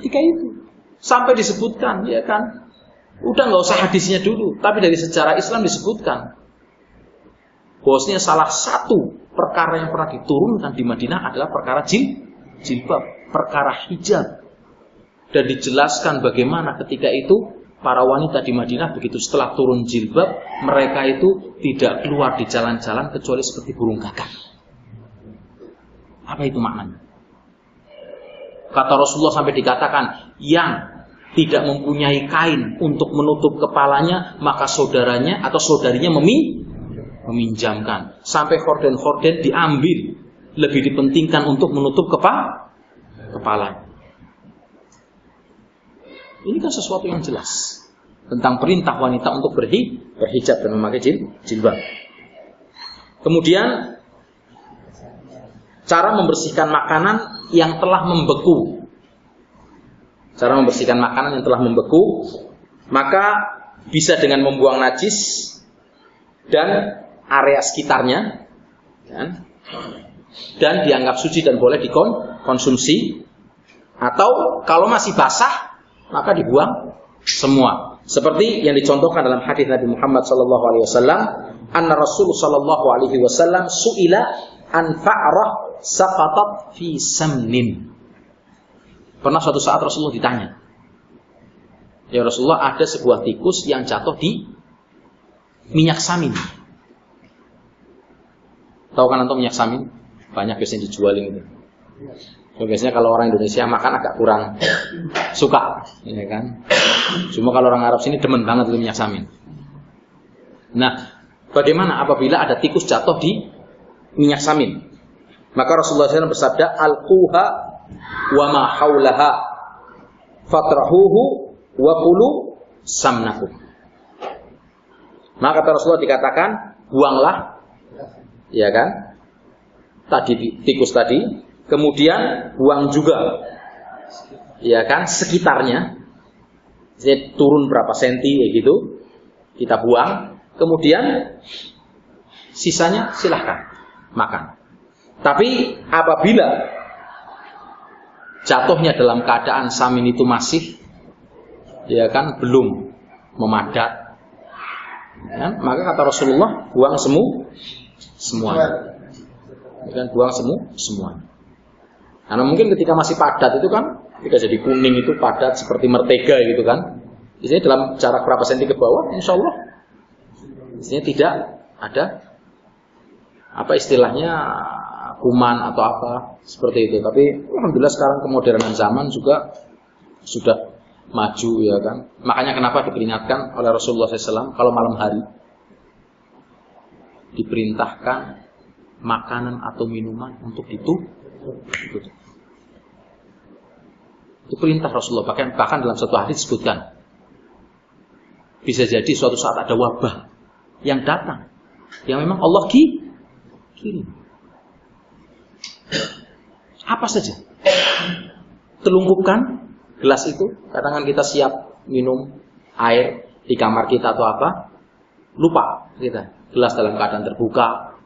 itu. Sampai disebutkan, ya kan, udah nggak usah hadisnya dulu, tapi dari sejarah Islam disebutkan bahwasanya salah satu perkara yang pernah diturunkan di Madinah adalah perkara jilbab, perkara hijab. Dan dijelaskan bagaimana ketika itu para wanita di Madinah begitu setelah turun jilbab, mereka itu tidak keluar di jalan-jalan kecuali seperti burung gagak. Apa itu maknanya? Kata Rasulullah sampai dikatakan, yang tidak mempunyai kain untuk menutup kepalanya, maka saudaranya atau saudarinya meminjamkan. Sampai horden-horden diambil, lebih dipentingkan untuk menutup kepala. Ini kan sesuatu yang jelas tentang perintah wanita untuk berhijab dan memakai jilbab. Kemudian cara membersihkan makanan yang telah membeku. Cara membersihkan makanan yang telah membeku, maka bisa dengan membuang najis dan area sekitarnya, dan dianggap suci dan boleh dikonsumsi. Atau kalau masih basah, maka dibuang semua. Seperti yang dicontohkan dalam hadis Nabi Muhammad SAW, anna Rasul SAW su'ila an fa'rah saqatat fi samnin. Pernah suatu saat Rasulullah ditanya, ya Rasulullah, ada sebuah tikus yang jatuh di minyak samin. Tahu kan antum minyak samin? Banyak biasanya dijualin gitu. Biasanya kalau orang Indonesia makan agak kurang suka, ya kan? Cuma kalau orang Arab sini demen banget itu minyak samin. Nah, bagaimana apabila ada tikus jatuh di minyak samin? Maka Rasulullah SAW bersabda, alquha wa ma haulaha fatrahuhu wa kulu samnakum. Maka kata Rasulullah dikatakan, buanglah, ya kan, tadi tikus tadi. Kemudian buang juga, ya kan, sekitarnya. Jadi turun berapa senti, ya gitu, kita buang. Kemudian sisanya silahkan makan. Tapi apabila jatuhnya dalam keadaan samin itu masih, ya kan, belum memadat, ya, maka kata Rasulullah, buang semuanya. Ya kan, buang semuanya. Karena mungkin ketika masih padat itu kan, ketika jadi kuning itu padat seperti mentega gitu kan. Biasanya dalam jarak berapa senti ke bawah, insya Allah biasanya tidak ada apa istilahnya, kuman atau apa seperti itu. Tapi alhamdulillah sekarang kemodernan zaman juga sudah maju, ya kan. Makanya kenapa diperingatkan oleh Rasulullah SAW kalau malam hari diperintahkan makanan atau minuman untuk ditutup. Itu perintah Rasulullah. Bahkan dalam satu hadis disebutkan, bisa jadi suatu saat ada wabah yang datang, yang memang Allah kirim. Apa saja, telungkupkan gelas itu. Kadang kan kita siap minum air di kamar kita atau apa, lupa kita gelas dalam keadaan terbuka,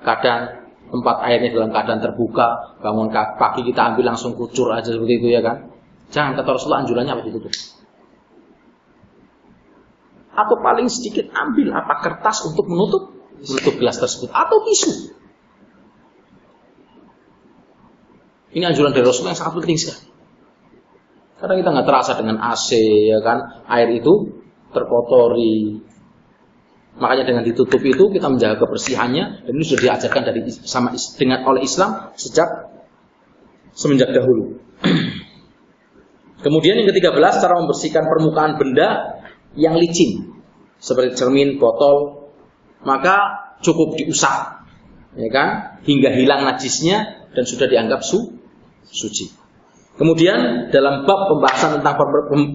kadang tempat airnya dalam keadaan terbuka, bangun pagi kita ambil langsung kucur aja seperti itu, ya kan. Jangan, kata Rasulullah, anjurannya apa ditutup. Atau paling sedikit ambil apa, kertas untuk menutup gelas tersebut, atau tisu. Ini anjuran dari Rasulullah yang sangat penting sekali. Karena kita nggak terasa dengan AC, ya kan, air itu terkotori. Makanya dengan ditutup itu kita menjaga kebersihannya, dan ini sudah diajarkan oleh Islam semenjak dahulu. Kemudian yang ke-13, cara membersihkan permukaan benda yang licin seperti cermin, botol, maka cukup diusap, ya kan, hingga hilang najisnya dan sudah dianggap suci. Kemudian dalam bab pembahasan tentang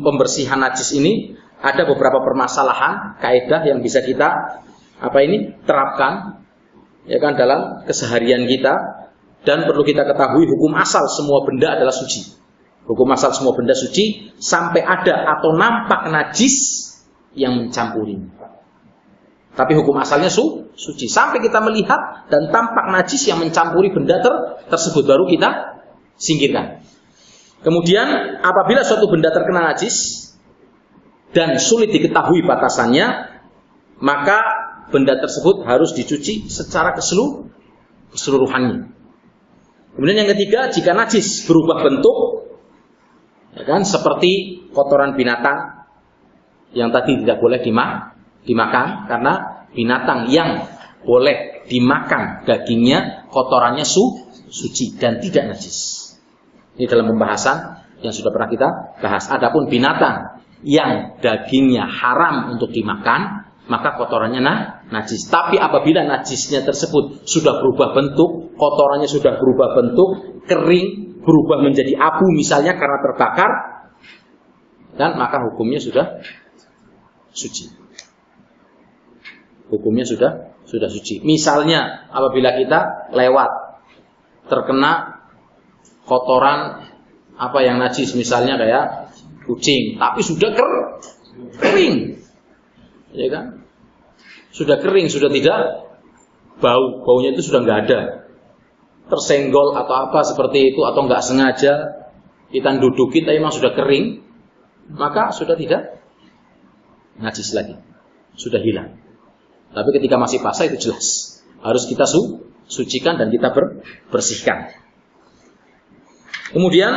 pembersihan najis ini ada beberapa permasalahan kaidah yang bisa kita terapkan, ya kan, dalam keseharian kita, dan perlu kita ketahui hukum asal semua benda adalah suci. Hukum asal semua benda suci sampai ada atau nampak najis yang mencampurinya. Tapi hukum asalnya suci. Sampai kita melihat dan tampak najis yang mencampuri benda tersebut, baru kita singkirkan. Kemudian apabila suatu benda terkena najis dan sulit diketahui batasannya, maka benda tersebut harus dicuci secara keseluruhannya. Kemudian yang ketiga, jika najis berubah bentuk, ya kan, seperti kotoran binatang yang tadi tidak boleh dimakan, karena binatang yang boleh dimakan dagingnya, kotorannya suci dan tidak najis. Ini dalam pembahasan yang sudah pernah kita bahas. Adapun binatang yang dagingnya haram untuk dimakan, maka kotorannya najis. Tapi apabila najisnya tersebut sudah berubah bentuk, kotorannya sudah berubah bentuk, kering, berubah menjadi abu misalnya karena terbakar, dan maka hukumnya sudah suci. Hukumnya sudah suci. Misalnya apabila kita lewat terkena kotoran yang najis, misalnya kayak kucing, tapi sudah kering, ya kan? Sudah kering, sudah tidak baunya itu sudah nggak ada, tersenggol atau apa seperti itu, atau nggak sengaja kita dudukin, tapi memang sudah kering, maka sudah tidak najis lagi, sudah hilang. Tapi ketika masih basah itu jelas harus kita sucikan dan kita bersihkan. Kemudian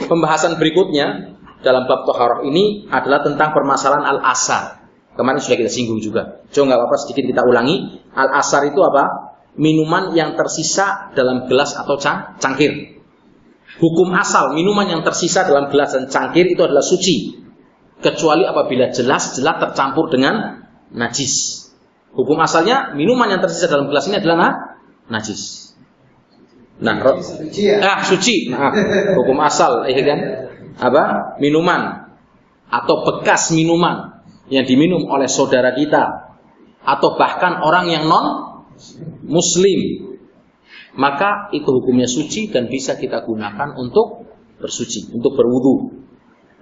pembahasan berikutnya dalam bab thaharah ini adalah tentang permasalahan al-asar. Kemarin sudah kita singgung juga. Coba nggak apa-apa sedikit kita ulangi. Al-asar itu apa? Minuman yang tersisa dalam gelas atau cangkir. Hukum asal minuman yang tersisa dalam gelas dan cangkir itu adalah suci, kecuali apabila jelas-jelas tercampur dengan najis. Hukum asalnya minuman yang tersisa dalam gelas ini adalah najis. Suci. Hukum asal, ya kan? Minuman atau bekas minuman yang diminum oleh saudara kita atau bahkan orang yang non muslim, maka itu hukumnya suci dan bisa kita gunakan untuk bersuci, untuk berwudu.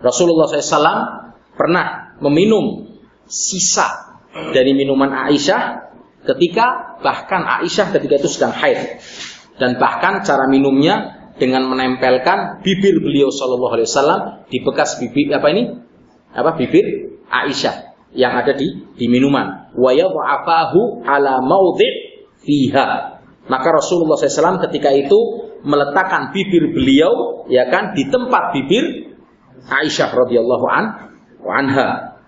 Rasulullah SAW pernah meminum sisa dari minuman Aisyah ketika itu sedang haid. Dan bahkan cara minumnya dengan menempelkan bibir beliau Shallallahu Alaihi Wasallam di bekas bibir bibir Aisyah yang ada di minuman. Wa yadha'afahu ala maudhi' fiha. Maka Rasulullah SAW ketika itu meletakkan bibir beliau, ya kan, di tempat bibir Aisyah radhiyallahu anha.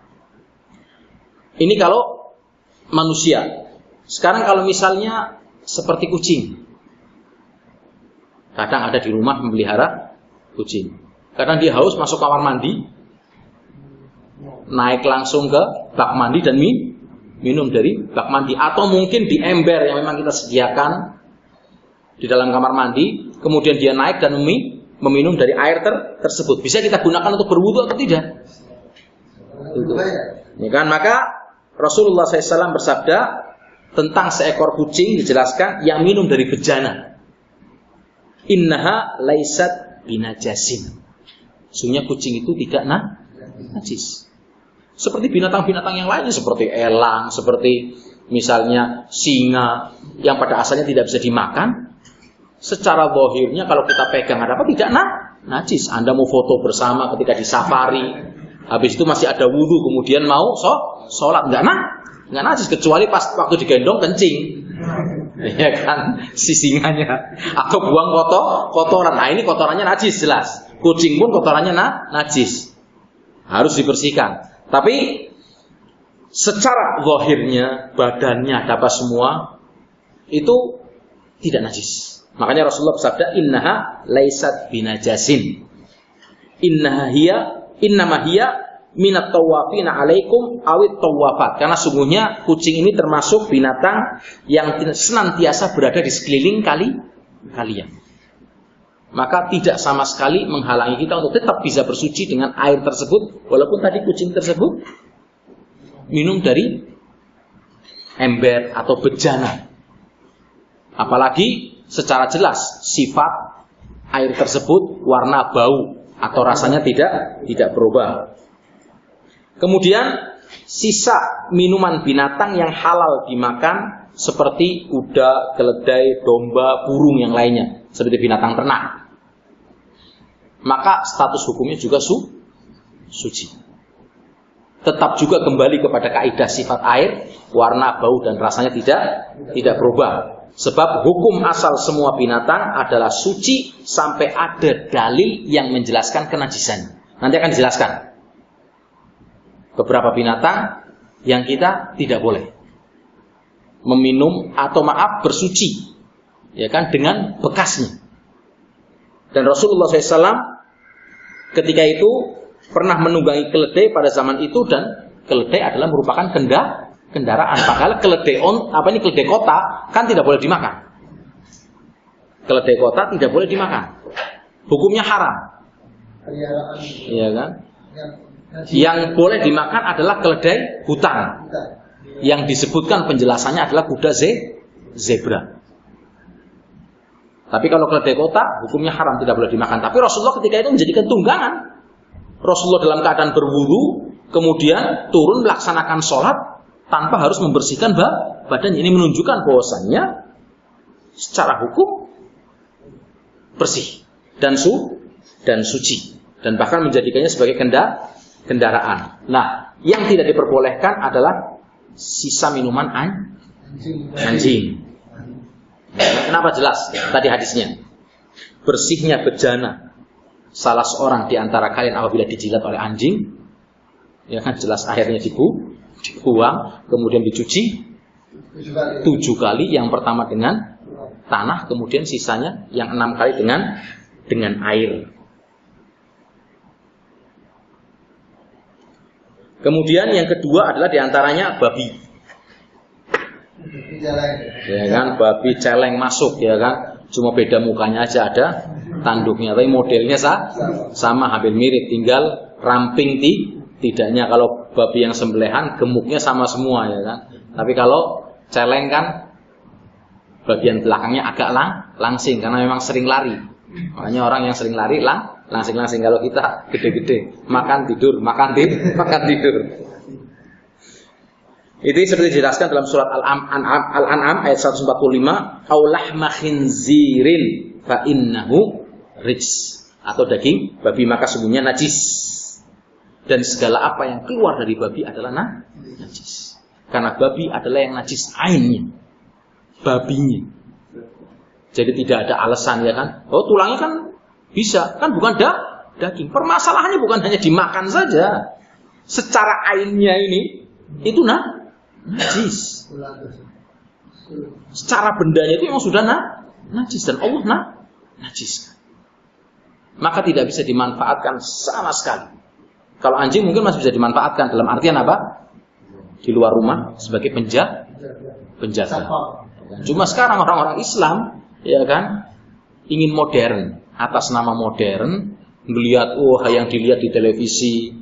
Ini kalau manusia. Sekarang kalau misalnya seperti kucing, kadang ada di rumah memelihara kucing. Kadang dia haus masuk kamar mandi, naik langsung ke bak mandi dan minum dari bak mandi. Atau mungkin di ember yang memang kita sediakan di dalam kamar mandi, kemudian dia naik dan meminum dari air tersebut. Bisa kita gunakan untuk berwudu atau tidak? Ya kan? Maka Rasulullah SAW bersabda tentang seekor kucing, dijelaskan yang minum dari bejana. Innaha laisat binajasin. Sungguhnya kucing itu tidak najis. Seperti binatang-binatang yang lainnya, seperti elang, seperti misalnya singa yang pada asalnya tidak bisa dimakan. Secara zahirnya kalau kita pegang ada apa? Tidak najis. Anda mau foto bersama ketika di safari, habis itu masih ada wudu, kemudian mau sholat, enggak najis, kecuali pas waktu digendong kencing, ya kan, si singanya, atau buang kotoran. Nah ini kotorannya najis jelas. Kucing pun kotorannya najis, harus dibersihkan. Tapi secara zahirnya badannya ada apa semua itu tidak najis. Makanya Rasulullah bersabda, innaha laisat binajasin. Innama hiya minat tawafina alaikum awit tawafat. Karena sungguhnya kucing ini termasuk binatang yang senantiasa berada di sekeliling kalian. Maka tidak sama sekali menghalangi kita untuk tetap bisa bersuci dengan air tersebut, walaupun tadi kucing tersebut minum dari ember atau bejana. Apalagi secara jelas sifat air tersebut warna bau atau rasanya tidak berubah. Kemudian sisa minuman binatang yang halal dimakan seperti kuda, keledai, domba, burung yang lainnya, seperti binatang ternak, maka status hukumnya juga suci. Tetap juga kembali kepada kaidah sifat air, warna, bau dan rasanya tidak berubah. Sebab hukum asal semua binatang adalah suci sampai ada dalil yang menjelaskan kenajisan. Nanti akan dijelaskan beberapa binatang yang kita tidak boleh meminum atau bersuci, ya kan, dengan bekasnya. Dan Rasulullah SAW ketika itu pernah menunggangi keledai pada zaman itu, dan keledai adalah merupakan kendaraan. Padahal keledai kota kan tidak boleh dimakan. Keledai kota tidak boleh dimakan. Hukumnya haram. Iya kan? Yang boleh dimakan adalah keledai hutan. Yang disebutkan penjelasannya adalah kuda zebra. Tapi kalau keledai kota hukumnya haram, tidak boleh dimakan. Tapi Rasulullah ketika itu menjadikan tunggangan. Rasulullah dalam keadaan berwudu, kemudian turun melaksanakan sholat tanpa harus membersihkan badannya. Ini menunjukkan bahwasannya secara hukum bersih dan suci, dan bahkan menjadikannya sebagai kendaraan. Nah, yang tidak diperbolehkan adalah sisa minuman anjing. Kenapa jelas tadi hadisnya? Bersihnya bejana salah seorang di antara kalian apabila dijilat oleh anjing, ya kan, jelas airnya dibuang, kemudian dicuci 7 kali. Yang pertama dengan tanah, kemudian sisanya yang 6 kali dengan air. Kemudian yang kedua adalah diantaranya babi. Ya kan, babi celeng masuk, ya kan. Cuma beda mukanya aja, ada tanduknya, tapi modelnya sama, hampir mirip, tinggal ramping tidaknya. Kalau babi yang sembelihan gemuknya sama semua, ya kan. Tapi kalau celeng kan bagian belakangnya agak langsing karena memang sering lari. Makanya orang yang sering lari langsing-langsing. Kalau kita gede-gede, makan tidur. Itu seperti dijelaskan dalam surat Al-An'am ayat 145, aulahma khinzirin fa innahu rijs, atau daging babi maka sungguhnya najis. Dan segala apa yang keluar dari babi adalah najis. Karena babi adalah yang najis ainnya, babinya. Jadi tidak ada alasan, ya kan. Oh, tulangnya kan bisa, kan bukan daging. Permasalahannya bukan hanya dimakan saja. Secara ainnya ini itu najis. Secara bendanya itu memang sudah najis dan Allah najis. Maka tidak bisa dimanfaatkan sama sekali. Kalau anjing mungkin masih bisa dimanfaatkan dalam artian apa? Di luar rumah sebagai penjaga. Cuma sekarang orang-orang Islam, ya kan, ingin modern, atas nama modern, melihat yang dilihat di televisi,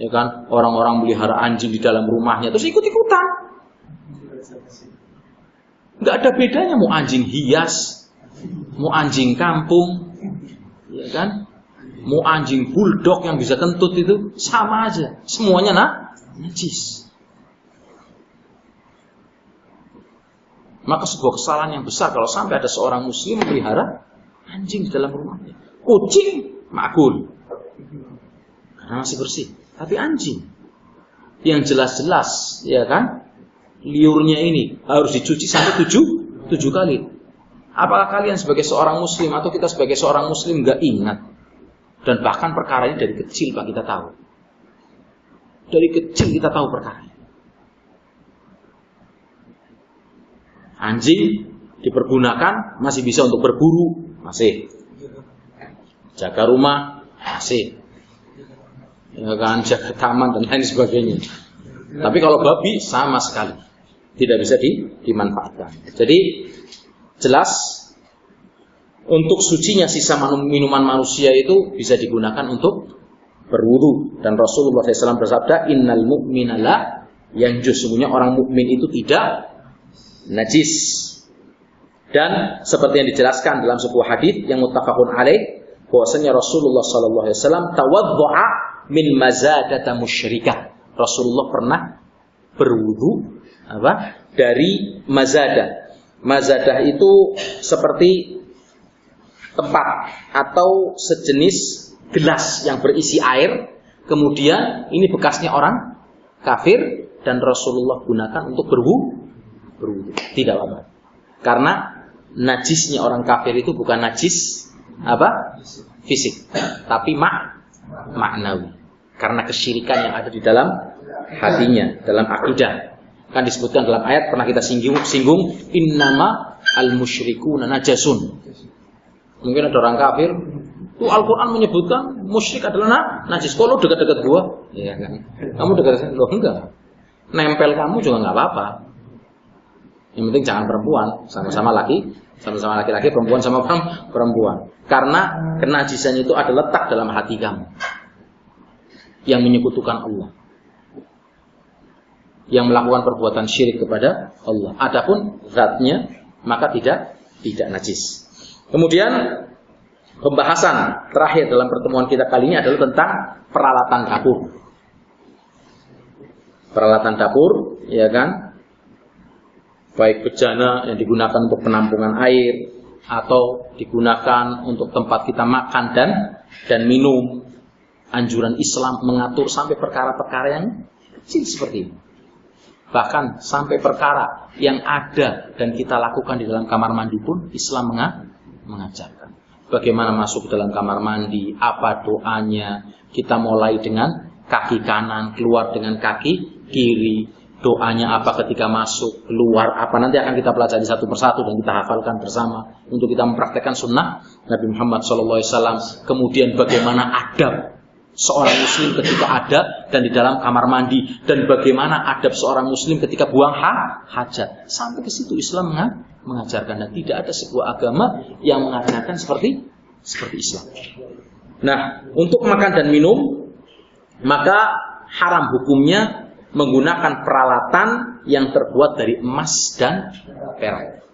ya kan, orang-orang melihara anjing di dalam rumahnya, terus ikut-ikutan. Nggak ada bedanya mau anjing hias, mau anjing kampung, ya kan, mau anjing bulldog yang bisa kentut itu sama aja, semuanya najis. Maka sebuah kesalahan yang besar kalau sampai ada seorang muslim memelihara anjing di dalam rumahnya. Kucing makul karena masih bersih, tapi anjing yang jelas-jelas, ya kan, liurnya ini harus dicuci sampai 7 kali. Apakah kalian sebagai seorang muslim atau kita sebagai seorang muslim gak ingat? Dan bahkan perkara ini dari kecil Pak kita tahu. Dari kecil kita tahu perkara ini. Anjing dipergunakan masih bisa untuk berburu, masih. Jaga rumah, masih. Ya kan, jaga taman dan lain sebagainya. Tapi kalau babi sama sekali tidak bisa dimanfaatkan. Jadi jelas untuk sucinya sisa minuman manusia itu bisa digunakan untuk berwudu. Dan Rasulullah SAW bersabda, Innal mu'mina la yanjus. Sesungguhnya orang mukmin itu tidak najis. Dan seperti yang dijelaskan dalam sebuah hadis yang muttafaqun alaih, bahwasanya Rasulullah SAW tawaddu'a min mazadata musyrikah. Rasulullah pernah berwudu dari mazadah. Mazadah itu seperti tempat atau sejenis gelas yang berisi air. Kemudian ini bekasnya orang kafir dan Rasulullah gunakan untuk berwudu. Tidak apa-apa. Karena najisnya orang kafir itu bukan najis fisik, tapi maknawi. Karena kesyirikan yang ada di dalam hatinya, dalam akidah. Kan disebutkan dalam ayat pernah kita singgung innama al-musyrikuna najasun. Mungkin ada orang kafir, tuh Al-Quran menyebutkan musyrik adalah najis. Kalau dekat-dekat gua, ya kan? Kamu dekat, loh enggak. Nempel kamu juga enggak apa-apa. Yang penting jangan perempuan, sama-sama laki-laki, perempuan sama perempuan. Karena kenajisan itu ada letak dalam hati kamu yang menyekutukan Allah, yang melakukan perbuatan syirik kepada Allah. Adapun zatnya maka tidak najis. Kemudian pembahasan terakhir dalam pertemuan kita kali ini adalah tentang peralatan dapur. Peralatan dapur, ya kan? Baik bejana yang digunakan untuk penampungan air atau digunakan untuk tempat kita makan dan minum. Anjuran Islam mengatur sampai perkara-perkara yang kecil seperti ini. Bahkan sampai perkara yang ada dan kita lakukan di dalam kamar mandi pun Islam mengajarkan. Bagaimana masuk ke dalam kamar mandi, apa doanya. Kita mulai dengan kaki kanan, keluar dengan kaki kiri. Doanya apa ketika masuk, keluar apa, nanti akan kita pelajari satu persatu dan kita hafalkan bersama untuk kita mempraktekkan sunnah Nabi Muhammad SAW. Kemudian bagaimana adab seorang muslim ketika ada dan di dalam kamar mandi, dan bagaimana adab seorang muslim ketika buang hajat. Sampai ke situ Islam mengajarkan, dan tidak ada sebuah agama yang mengajarkan seperti Islam. Nah, untuk makan dan minum maka haram hukumnya menggunakan peralatan yang terbuat dari emas dan perak.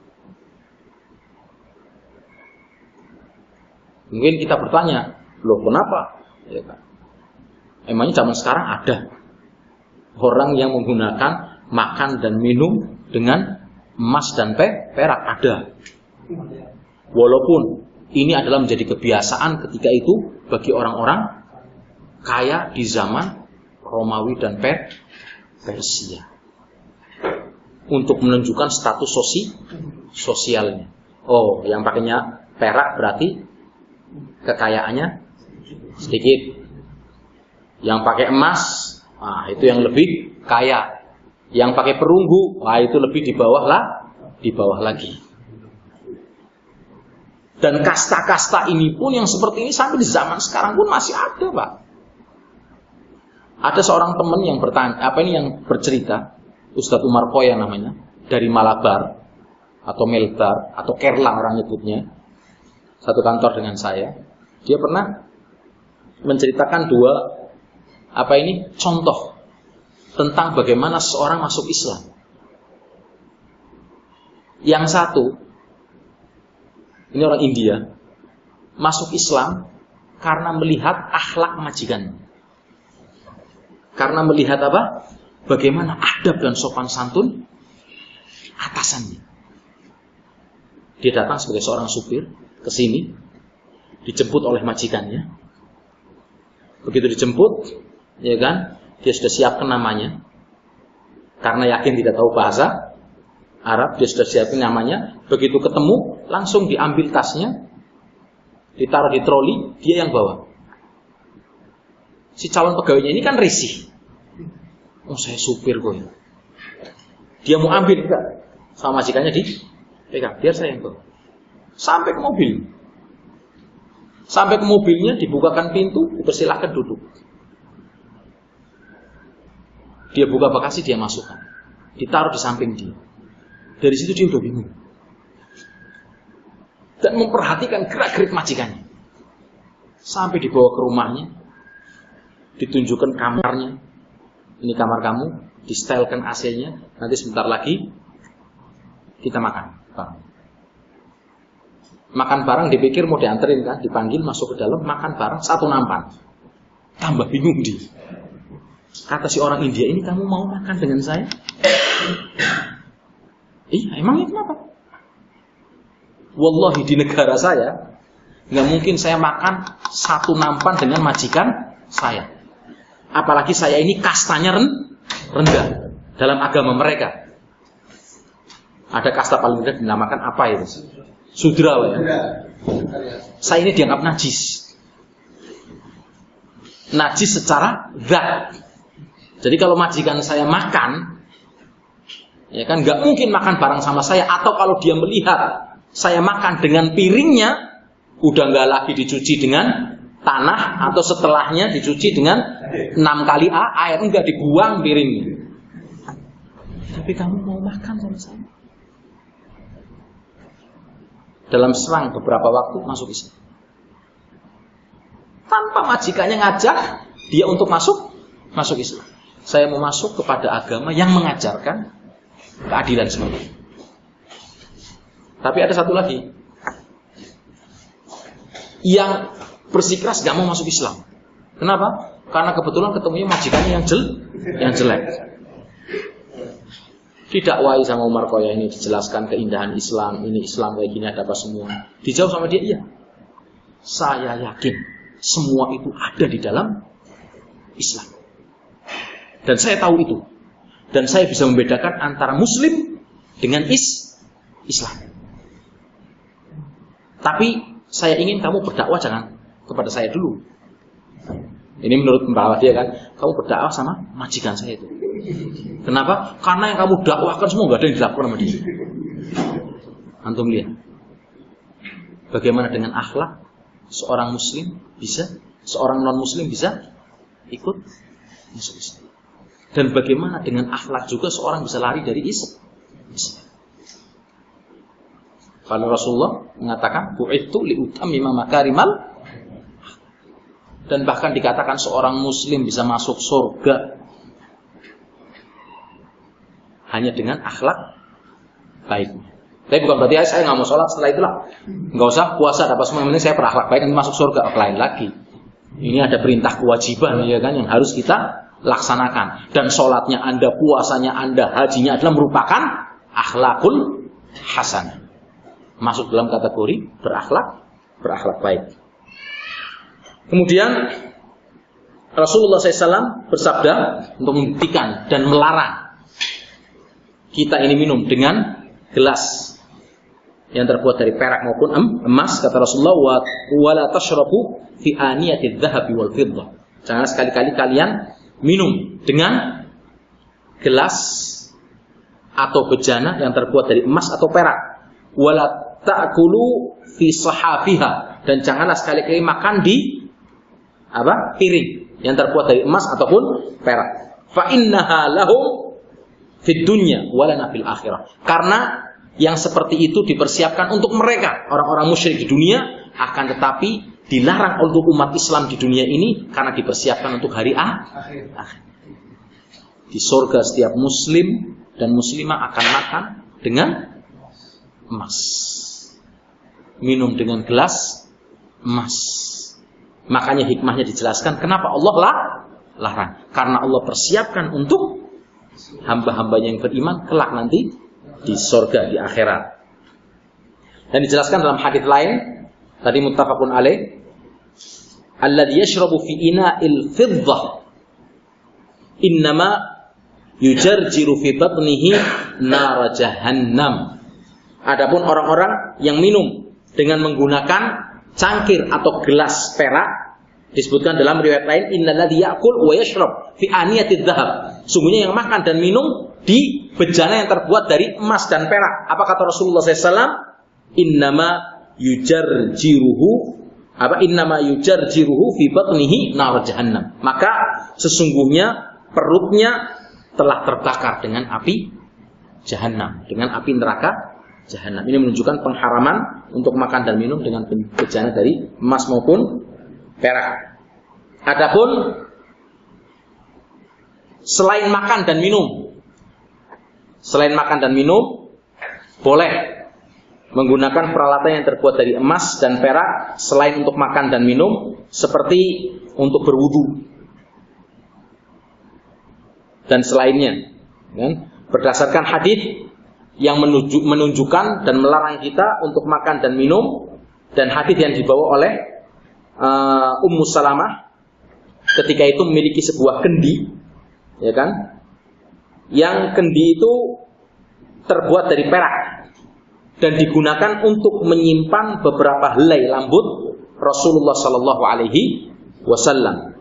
Mungkin kita bertanya, loh kenapa? Ya kan? Emangnya zaman sekarang ada orang yang menggunakan makan dan minum dengan emas dan perak? Ada. Walaupun ini adalah menjadi kebiasaan ketika itu bagi orang-orang kaya di zaman Romawi dan Persia, untuk menunjukkan status sosialnya. Oh, yang pakainya perak berarti kekayaannya sedikit. Yang pakai emas, itu yang lebih kaya. Yang pakai perunggu, itu lebih di bawah di bawah lagi. Dan kasta-kasta ini pun yang seperti ini sampai di zaman sekarang pun masih ada, Pak. Ada seorang teman yang yang bercerita, Ustadz Umar Koya namanya, dari Malabar atau Melbar atau Kerlang orang nyebutnya, satu kantor dengan saya. Dia pernah menceritakan contoh tentang bagaimana seorang masuk Islam. Yang satu, ini orang India, masuk Islam karena melihat akhlak majikannya. Karena melihat apa? Bagaimana adab dan sopan santun atasannya. Dia datang sebagai seorang supir ke sini, dijemput oleh majikannya. Begitu dijemput, ya kan, dia sudah siapkan namanya. Karena yakin tidak tahu bahasa Arab, dia sudah siapin namanya. Begitu ketemu, langsung diambil tasnya, ditaruh di troli, dia yang bawa. Si calon pegawainya ini kan risih. Oh, saya supir kok ya. Dia mau ambil enggak? Sama majikannya dipegang, biar saya yang bawa. Sampai ke mobil. Sampai ke mobilnya, dibukakan pintu, dipersilahkan duduk. Dia buka bagasi, dia masukkan. Ditaruh di samping dia. Dari situ dia udah bingung. Dan memperhatikan gerak-gerik majikannya. Sampai dibawa ke rumahnya. Ditunjukkan kamarnya. Ini kamar kamu. Distelkan AC-nya. Nanti sebentar lagi kita makan bareng. Makan bareng dipikir mau dianterin kan. Dipanggil masuk ke dalam. Makan bareng satu nampan. Tambah bingung dia. Kata si orang India ini, kamu mau makan dengan saya? Iya, emangnya kenapa? Wallahi di negara saya nggak mungkin saya makan satu nampan dengan majikan saya. Apalagi saya ini kastanya rendah dalam agama mereka. Ada kasta paling rendah dinamakan apa itu? Sudra ya. Saya ini dianggap najis. Najis secara zat. Jadi kalau majikan saya makan, ya kan nggak mungkin makan bareng sama saya. Atau kalau dia melihat saya makan dengan piringnya, udah nggak lagi dicuci dengan tanah atau setelahnya dicuci dengan 6 kali air, enggak, dibuang piringnya. Tapi kamu mau makan sama saya? Dalam selang beberapa waktu masuk Islam. Tanpa majikannya ngajak dia untuk masuk Islam. Saya mau masuk kepada agama yang mengajarkan keadilan semuanya. Tapi ada satu lagi yang bersikeras gak mau masuk Islam. Kenapa? Karena kebetulan ketemunya majikannya yang jelek. Didakwai sama Umar Koya ini, dijelaskan keindahan Islam, ini Islam kayak gini, ada apa semua. Dijawab sama dia, iya. Saya yakin semua itu ada di dalam Islam. Dan saya tahu itu. Dan saya bisa membedakan antara Muslim dengan Islam. Tapi saya ingin kamu berdakwah jangan kepada saya dulu. Ini menurut pembawa dia kan, kamu berdakwah sama majikan saya itu. Kenapa? Karena yang kamu dakwahkan semua gak ada yang dilakukan sama dia. Antum lihat. Bagaimana dengan akhlak seorang Muslim bisa, seorang non Muslim bisa ikut masuk Islam. Dan bagaimana dengan akhlak juga seorang bisa lari dari Islam. Kalau Rasulullah mengatakan bu'ithu liutammima makarimal, dan bahkan dikatakan seorang Muslim bisa masuk surga hanya dengan akhlak baiknya. Tapi bukan berarti saya nggak mau sholat setelah itulah nggak usah puasa dapat semua, yang penting saya berakhlak baik nanti masuk surga. Lain lagi. Ini ada perintah kewajiban ya kan yang harus kita laksanakan. Dan sholatnya Anda, puasanya Anda, hajinya adalah merupakan akhlakul hasanah. Masuk dalam kategori berakhlak baik. Kemudian Rasulullah SAW bersabda untuk membuktikan dan melarang kita ini minum dengan gelas yang terbuat dari perak maupun emas. Kata Rasulullah, wala tashrabu fi aniyati adh-dhahabi wal fiddah. Jangan sekali-kali kalian minum dengan gelas atau bejana yang terbuat dari emas atau perak. Wala ta'kulu fi sahafiha, dan janganlah sekali-kali makan di piring yang terbuat dari emas ataupun perak. Fa innaha lahum fid dunya wa lana fil akhirah. Karena yang seperti itu dipersiapkan untuk mereka, orang-orang musyrik di dunia, akan tetapi dilarang untuk umat Islam di dunia ini karena dipersiapkan untuk hari akhir. Di surga setiap muslim dan muslimah akan makan dengan emas, minum dengan gelas emas. Makanya hikmahnya dijelaskan kenapa Allah larang. Karena Allah persiapkan untuk hamba-hambanya yang beriman kelak nanti di surga, di akhirat. Dan dijelaskan dalam hadis lain, tadi muttafaqun alaih, alladzi yashrabu fi ina'il fiddah innama yujarjiru fi batnihi nar jahannam. Adapun orang-orang yang minum dengan menggunakan cangkir atau gelas perak, disebutkan dalam riwayat lain, innalladzi ya'kul wa yashrab fi aniyatidz dzahab. Sungguhnya yang makan dan minum di bejana yang terbuat dari emas dan perak. Apa kata Rasulullah SAW? Innama yujarjiruhu fi batnihi nar jahannam. Maka sesungguhnya perutnya telah terbakar dengan api jahannam, dengan api neraka jahannam. Ini menunjukkan pengharaman untuk makan dan minum dengan bejana dari emas maupun perak. Adapun selain makan dan minum, boleh menggunakan peralatan yang terbuat dari emas dan perak selain untuk makan dan minum, seperti untuk berwudu dan selainnya. Berdasarkan hadis yang menunjukkan dan melarang kita untuk makan dan minum, dan hadis yang dibawa oleh Ummu Salamah ketika itu memiliki sebuah kendi, ya kan? Yang kendi itu terbuat dari perak dan digunakan untuk menyimpan beberapa helai rambut Rasulullah Sallallahu Alaihi Wasallam.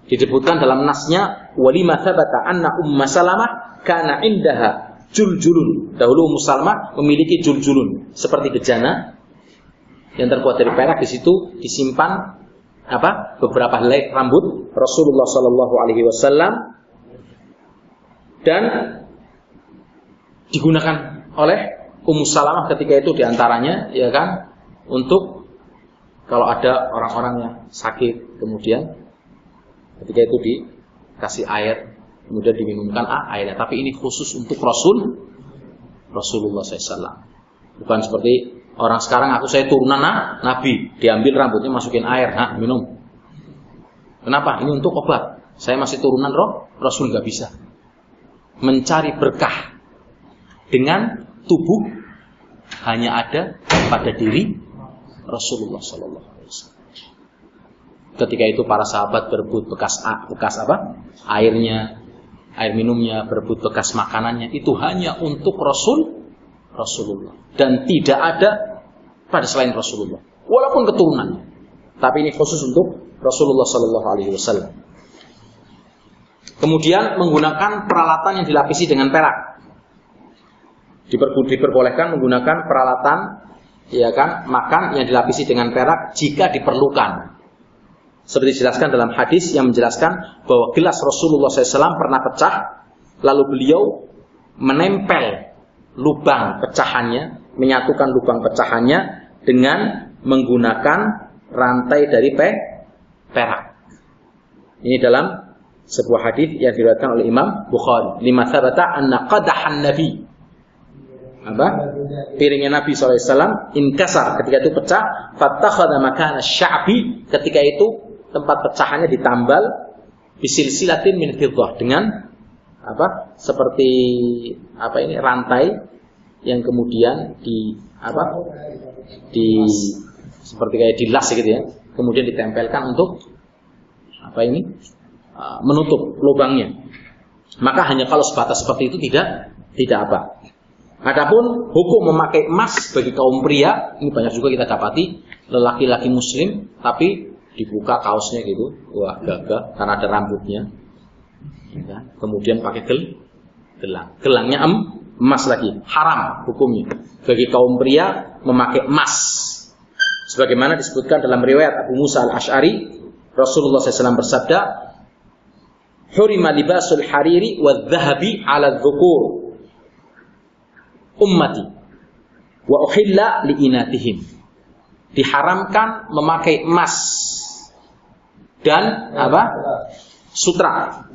Disebutkan dalam nasnya, walima thabata anna Ummu Salamah kana indaha juljulun. Dahulu Ummu Salamah memiliki juljulun, seperti bejana yang terbuat dari perak. Di situ disimpan beberapa helai rambut Rasulullah Sallallahu Alaihi Wasallam, dan digunakan oleh Ummu Salamah ketika itu diantaranya, ya kan, untuk kalau ada orang-orang yang sakit, kemudian ketika itu dikasih air, kemudian diminumkan airnya. Tapi ini khusus untuk Rasulullah SAW. Bukan seperti orang sekarang, saya turunan Nabi, diambil rambutnya masukin air, minum. Kenapa? Ini untuk obat. Saya masih turunan Rasul, nggak bisa. Mencari berkah dengan tubuh hanya ada pada diri Rasulullah SAW. Ketika itu para sahabat berebut bekas airnya, air minumnya, berebut bekas makanannya, itu hanya untuk Rasulullah, dan tidak ada pada selain Rasulullah, walaupun keturunannya. Tapi ini khusus untuk Rasulullah Sallallahu Alaihi Wasallam. Kemudian menggunakan peralatan yang dilapisi dengan perak. Diperbolehkan menggunakan peralatan, ya kan, makan yang dilapisi dengan perak jika diperlukan. Seperti dijelaskan dalam hadis yang menjelaskan bahwa gelas Rasulullah SAW pernah pecah, lalu beliau menempel lubang pecahannya, menyatukan lubang pecahannya dengan menggunakan rantai dari perak. Ini dalam sebuah hadis yang diriwayatkan oleh Imam Bukhari. Lima thabata anna qadahan Nabi, piringnya Nabi SAW inkasar, ketika itu pecah, fattakhadha makana sya'bi, ketika itu tempat pecahannya ditambal bisilsilatin min fiddah, dengan seperti rantai yang kemudian seperti kayak dilas gitu ya, kemudian ditempelkan untuk menutup lubangnya. Maka hanya kalau sebatas seperti itu tidak apa. Adapun hukum memakai emas bagi kaum pria, ini banyak juga kita dapati lelaki-laki muslim tapi dibuka kaosnya gitu, wah gagah karena ada rambutnya, ya. Kemudian pakai Gelangnya emas lagi, haram hukumnya bagi kaum pria memakai emas. Sebagaimana disebutkan dalam riwayat Abu Musa al-Ash'ari, Rasulullah SAW bersabda, "Hurima libasul hariri wadh-dhahabi 'ala adh-dhukur ummati wa uhilla li'inatihim." Diharamkan memakai emas dan sutra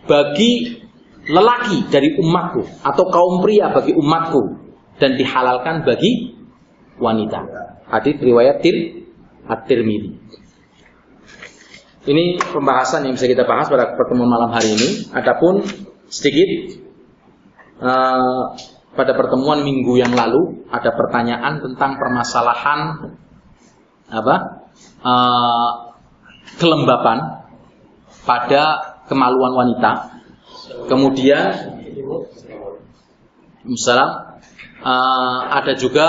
bagi lelaki dari umatku atau kaum pria bagi umatku, dan dihalalkan bagi wanita. Hadits riwayat At-Tirmidzi. Ini pembahasan yang bisa kita bahas pada pertemuan malam hari ini. Adapun sedikit pada pertemuan minggu yang lalu ada pertanyaan tentang permasalahan kelembapan pada kemaluan wanita. Kemudian ada juga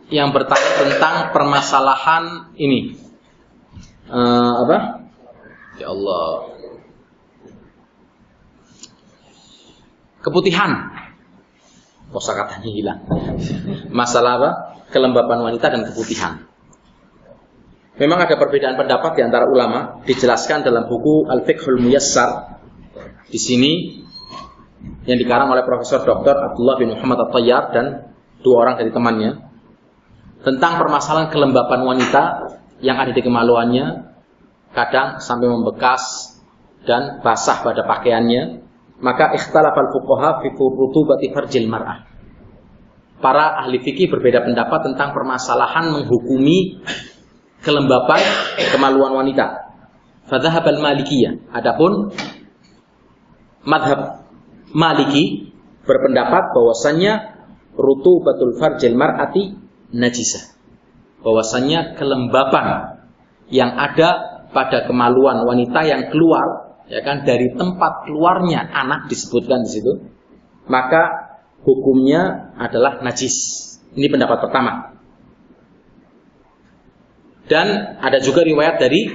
yang bertanya tentang permasalahan ini. Ya Allah. Keputihan. Kosakatanya hilang. Masalah kelembapan wanita dan keputihan. Memang ada perbedaan pendapat di antara ulama, dijelaskan dalam buku Al-Fiqhul Muyassar. Di sini yang dikarang oleh Profesor Dr. Abdullah bin Muhammad At-Tayyar dan 2 orang dari temannya tentang permasalahan kelembapan wanita yang ada di kemaluannya, kadang sampai membekas dan basah pada pakaiannya. Maka ikhtalafal fuqaha fi rutubati farjil mar'ah. Para ahli fikih berbeda pendapat tentang permasalahan menghukumi kelembapan kemaluan wanita. Fadhhabal Malikiyah. Adapun madhab Maliki berpendapat bahwasannya rutubatul farjil mar'ati najisah. Bahwasannya kelembapan yang ada pada kemaluan wanita yang keluar, ya kan, dari tempat keluarnya anak disebutkan di situ, maka hukumnya adalah najis. Ini pendapat pertama. Dan ada juga riwayat dari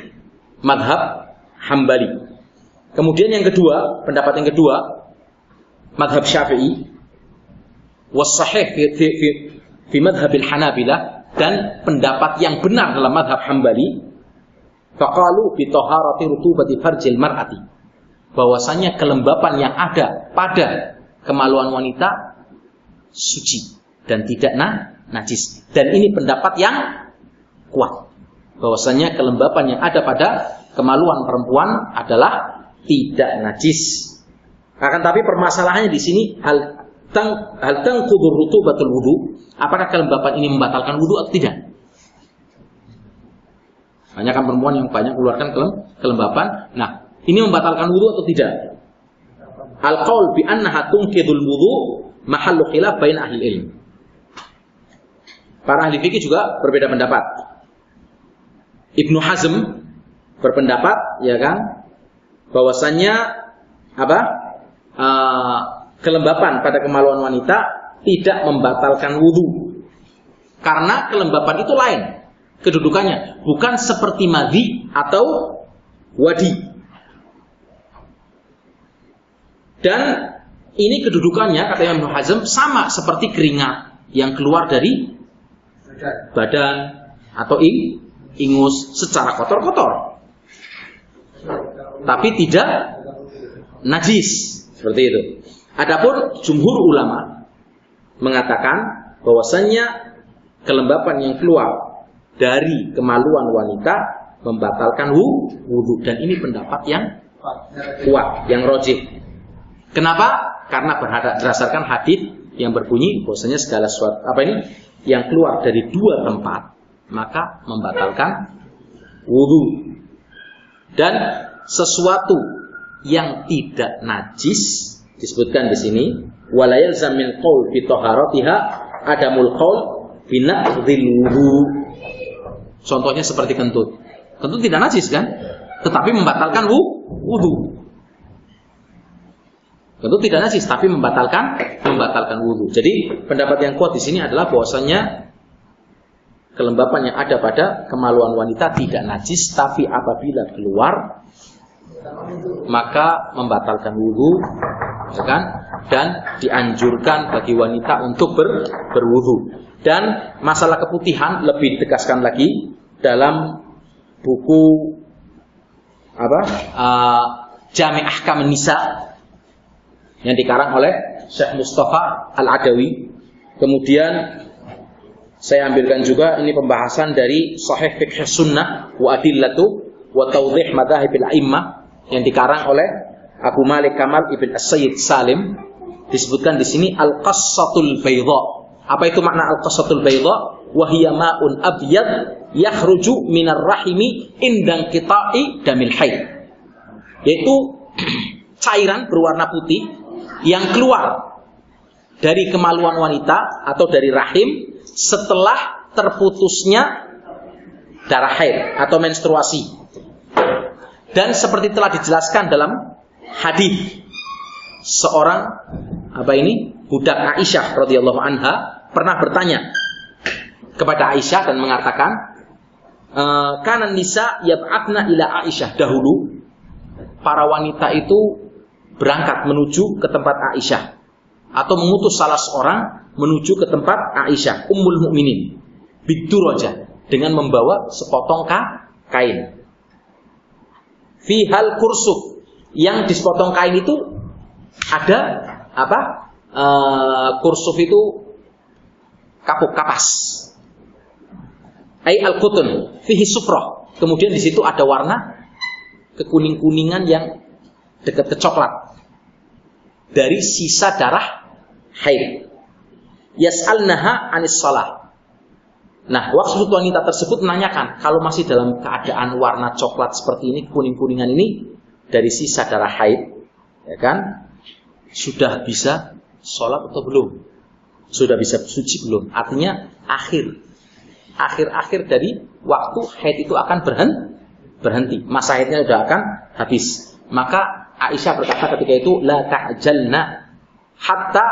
madhab Hambali. Kemudian yang kedua, pendapat yang kedua, madhab Syafi'i, was-sahih fi madhabil Hanabilah, dan pendapat yang benar dalam madhab Hambali, faqalu bi taharati rutubati farjil mar'ati, bahwasanya kelembapan yang ada pada kemaluan wanita suci dan tidak najis. Dan ini pendapat yang kuat, bahwasanya kelembapan yang ada pada kemaluan perempuan adalah tidak najis. Akan tapi permasalahannya di sini hal tanqudur rutubatul wudu, apakah kelembapan ini membatalkan wudu atau tidak? Banyak kan perempuan yang banyak keluarkan kelembapan. Nah, ini membatalkan wudu atau tidak? Al-qaul bi annaha tunqidul wudu mahallu khilaf bain ahli ilm. Para ahli fikih juga berbeda pendapat. Ibnu Hazm berpendapat, ya kan, bahwasannya kelembapan pada kemaluan wanita tidak membatalkan wudu, karena kelembapan itu lain kedudukannya, bukan seperti madhi atau wadi. Dan ini kedudukannya, kata Ibnu Hazm, sama seperti keringat yang keluar dari badan atau ingus secara kotor-kotor, tapi tidak najis, seperti itu. Adapun jumhur ulama mengatakan bahwasannya kelembapan yang keluar dari kemaluan wanita membatalkan wudu, dan ini pendapat yang kuat, yang rajih. Kenapa? Karena berdasarkan hadis yang berbunyi bahwasanya segala sesuatu yang keluar dari 2 tempat maka membatalkan wudu. Dan sesuatu yang tidak najis disebutkan di sini, wala yalzam min qaul fi taharatiha adamul qaul bi naqdil wudu. Contohnya seperti kentut. Kentut tidak najis kan? Tetapi membatalkan wudu. Kentut tidak najis tapi membatalkan wudu. Jadi pendapat yang kuat di sini adalah bahwasanya kelembapan yang ada pada kemaluan wanita tidak najis, tapi apabila keluar maka membatalkan wudu ya kan? Dan dianjurkan bagi wanita untuk berwudu. Dan masalah keputihan lebih ditegaskan lagi dalam buku Jami' Ahkam Nisa yang dikarang oleh Syekh Mustafa Al-Adawi. Kemudian saya ambilkan juga ini pembahasan dari Sahih Fiqh Sunnah wa Adillatu wa Tawdih Madhahibil A'immah yang dikarang oleh Abu Malik Kamal Ibn As-Sayyid Salim. Disebutkan di sini Al-Qassatul Baydha. Apa itu makna Al-Qassatul Baydha? Wa hiya ma'un abyad yakhruju minar rahimi indang qita'i damil haid. Yaitu cairan berwarna putih yang keluar dari kemaluan wanita atau dari rahim setelah terputusnya darah haid atau menstruasi. Dan seperti telah dijelaskan dalam hadis, seorang budak Aisyah radhiyallahu anha pernah bertanya kepada Aisyah dan mengatakan, kana nisa yab'atna ila Aisyah, dahulu para wanita itu berangkat menuju ke tempat Aisyah atau mengutus salah seorang menuju ke tempat Aisyah Ummul Mukminin biduraja dengan membawa sepotong kain. Fihal kursuf, yang di sepotong kain itu ada kursuf itu kapuk kapas. Ai al-qutun fihi sufrah. Kemudian di situ ada warna kekuning-kuningan yang dekat ke coklat dari sisa darah haid. Yas'alnaha anis salah. Nah, waktu wanita tersebut menanyakan, kalau masih dalam keadaan warna coklat seperti ini, kuning-kuningan ini dari sisa darah haid, ya kan? Sudah bisa sholat atau belum? Sudah bisa suci belum? Artinya akhir dari waktu haid itu akan berhenti. Masa haidnya sudah akan habis. Maka Aisyah berkata ketika itu, la ta'jalna hatta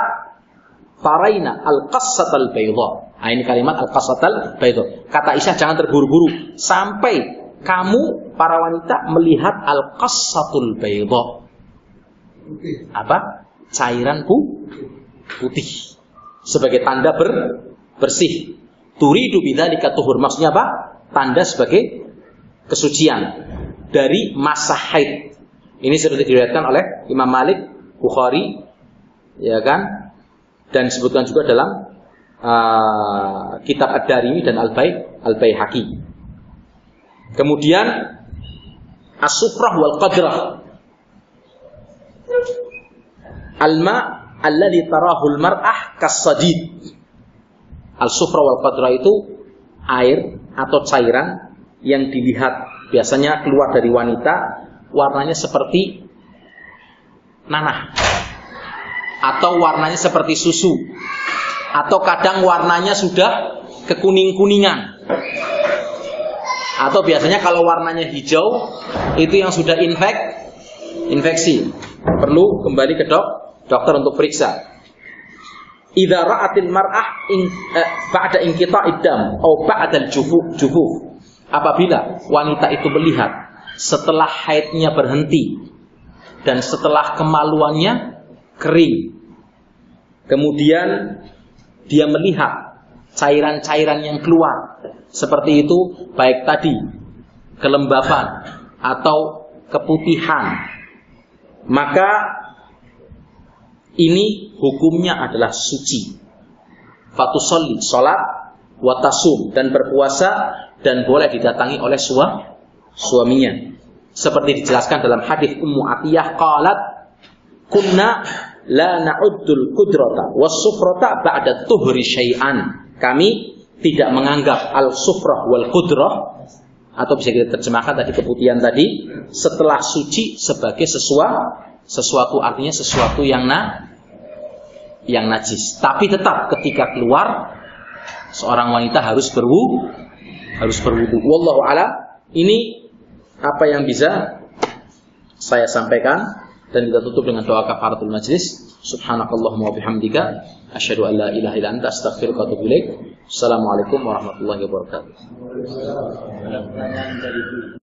faraina al-qassatal baydha. Nah, ini kalimat al-qassatal baydha. Kata Aisyah, jangan terburu-buru sampai kamu para wanita melihat al-qassatul baydha. Apa? Cairan putih sebagai tanda bersih. Turidu bidzalika tuhur. Maksudnya apa? Tanda sebagai kesucian dari masa haid. Ini seperti diriwayatkan oleh Imam Malik, Bukhari, ya kan? Dan disebutkan juga dalam kitab Ad-Darimi dan Al-Baihaqi. Kemudian as-sufrah wal qadrah. Al-ma' alladhi tarahu al-mar'ah kas-sadid. Al-sufrah wal qadrah itu air atau cairan yang dilihat biasanya keluar dari wanita, warnanya seperti nanah atau warnanya seperti susu, atau kadang warnanya sudah kekuning-kuningan, atau biasanya kalau warnanya hijau itu yang sudah infeksi, perlu kembali ke dokter untuk periksa. Idza ra'atil mar'ah ba'da inqita'id dam atau ba'da al-jufuf. Apabila wanita itu melihat setelah haidnya berhenti dan setelah kemaluannya kering, kemudian dia melihat cairan-cairan yang keluar seperti itu, baik tadi kelembapan atau keputihan, maka ini hukumnya adalah suci. Fatusolli, sholat, watasum, dan berpuasa, dan boleh didatangi oleh suaminya. Seperti dijelaskan dalam hadis Ummu Atiyah qalat, kunna la na'uddul qudrata was-sufrata ba'da tuhri syai'an. Kami tidak menganggap al-sufrah wal qudrah, atau bisa kita terjemahkan tadi keputihan tadi, setelah suci sebagai sesuatu, artinya sesuatu yang najis. Tapi tetap ketika keluar seorang wanita harus berwudu. Wallahu a'lam. Ini apa yang bisa saya sampaikan, dan kita tutup dengan doa kafaratul majlis. Subhanakallahumma wa bihamdika asyhadu an la ilaha illa anta astaghfiruka wa atubu ilaik. Assalamualaikum warahmatullahi wabarakatuh.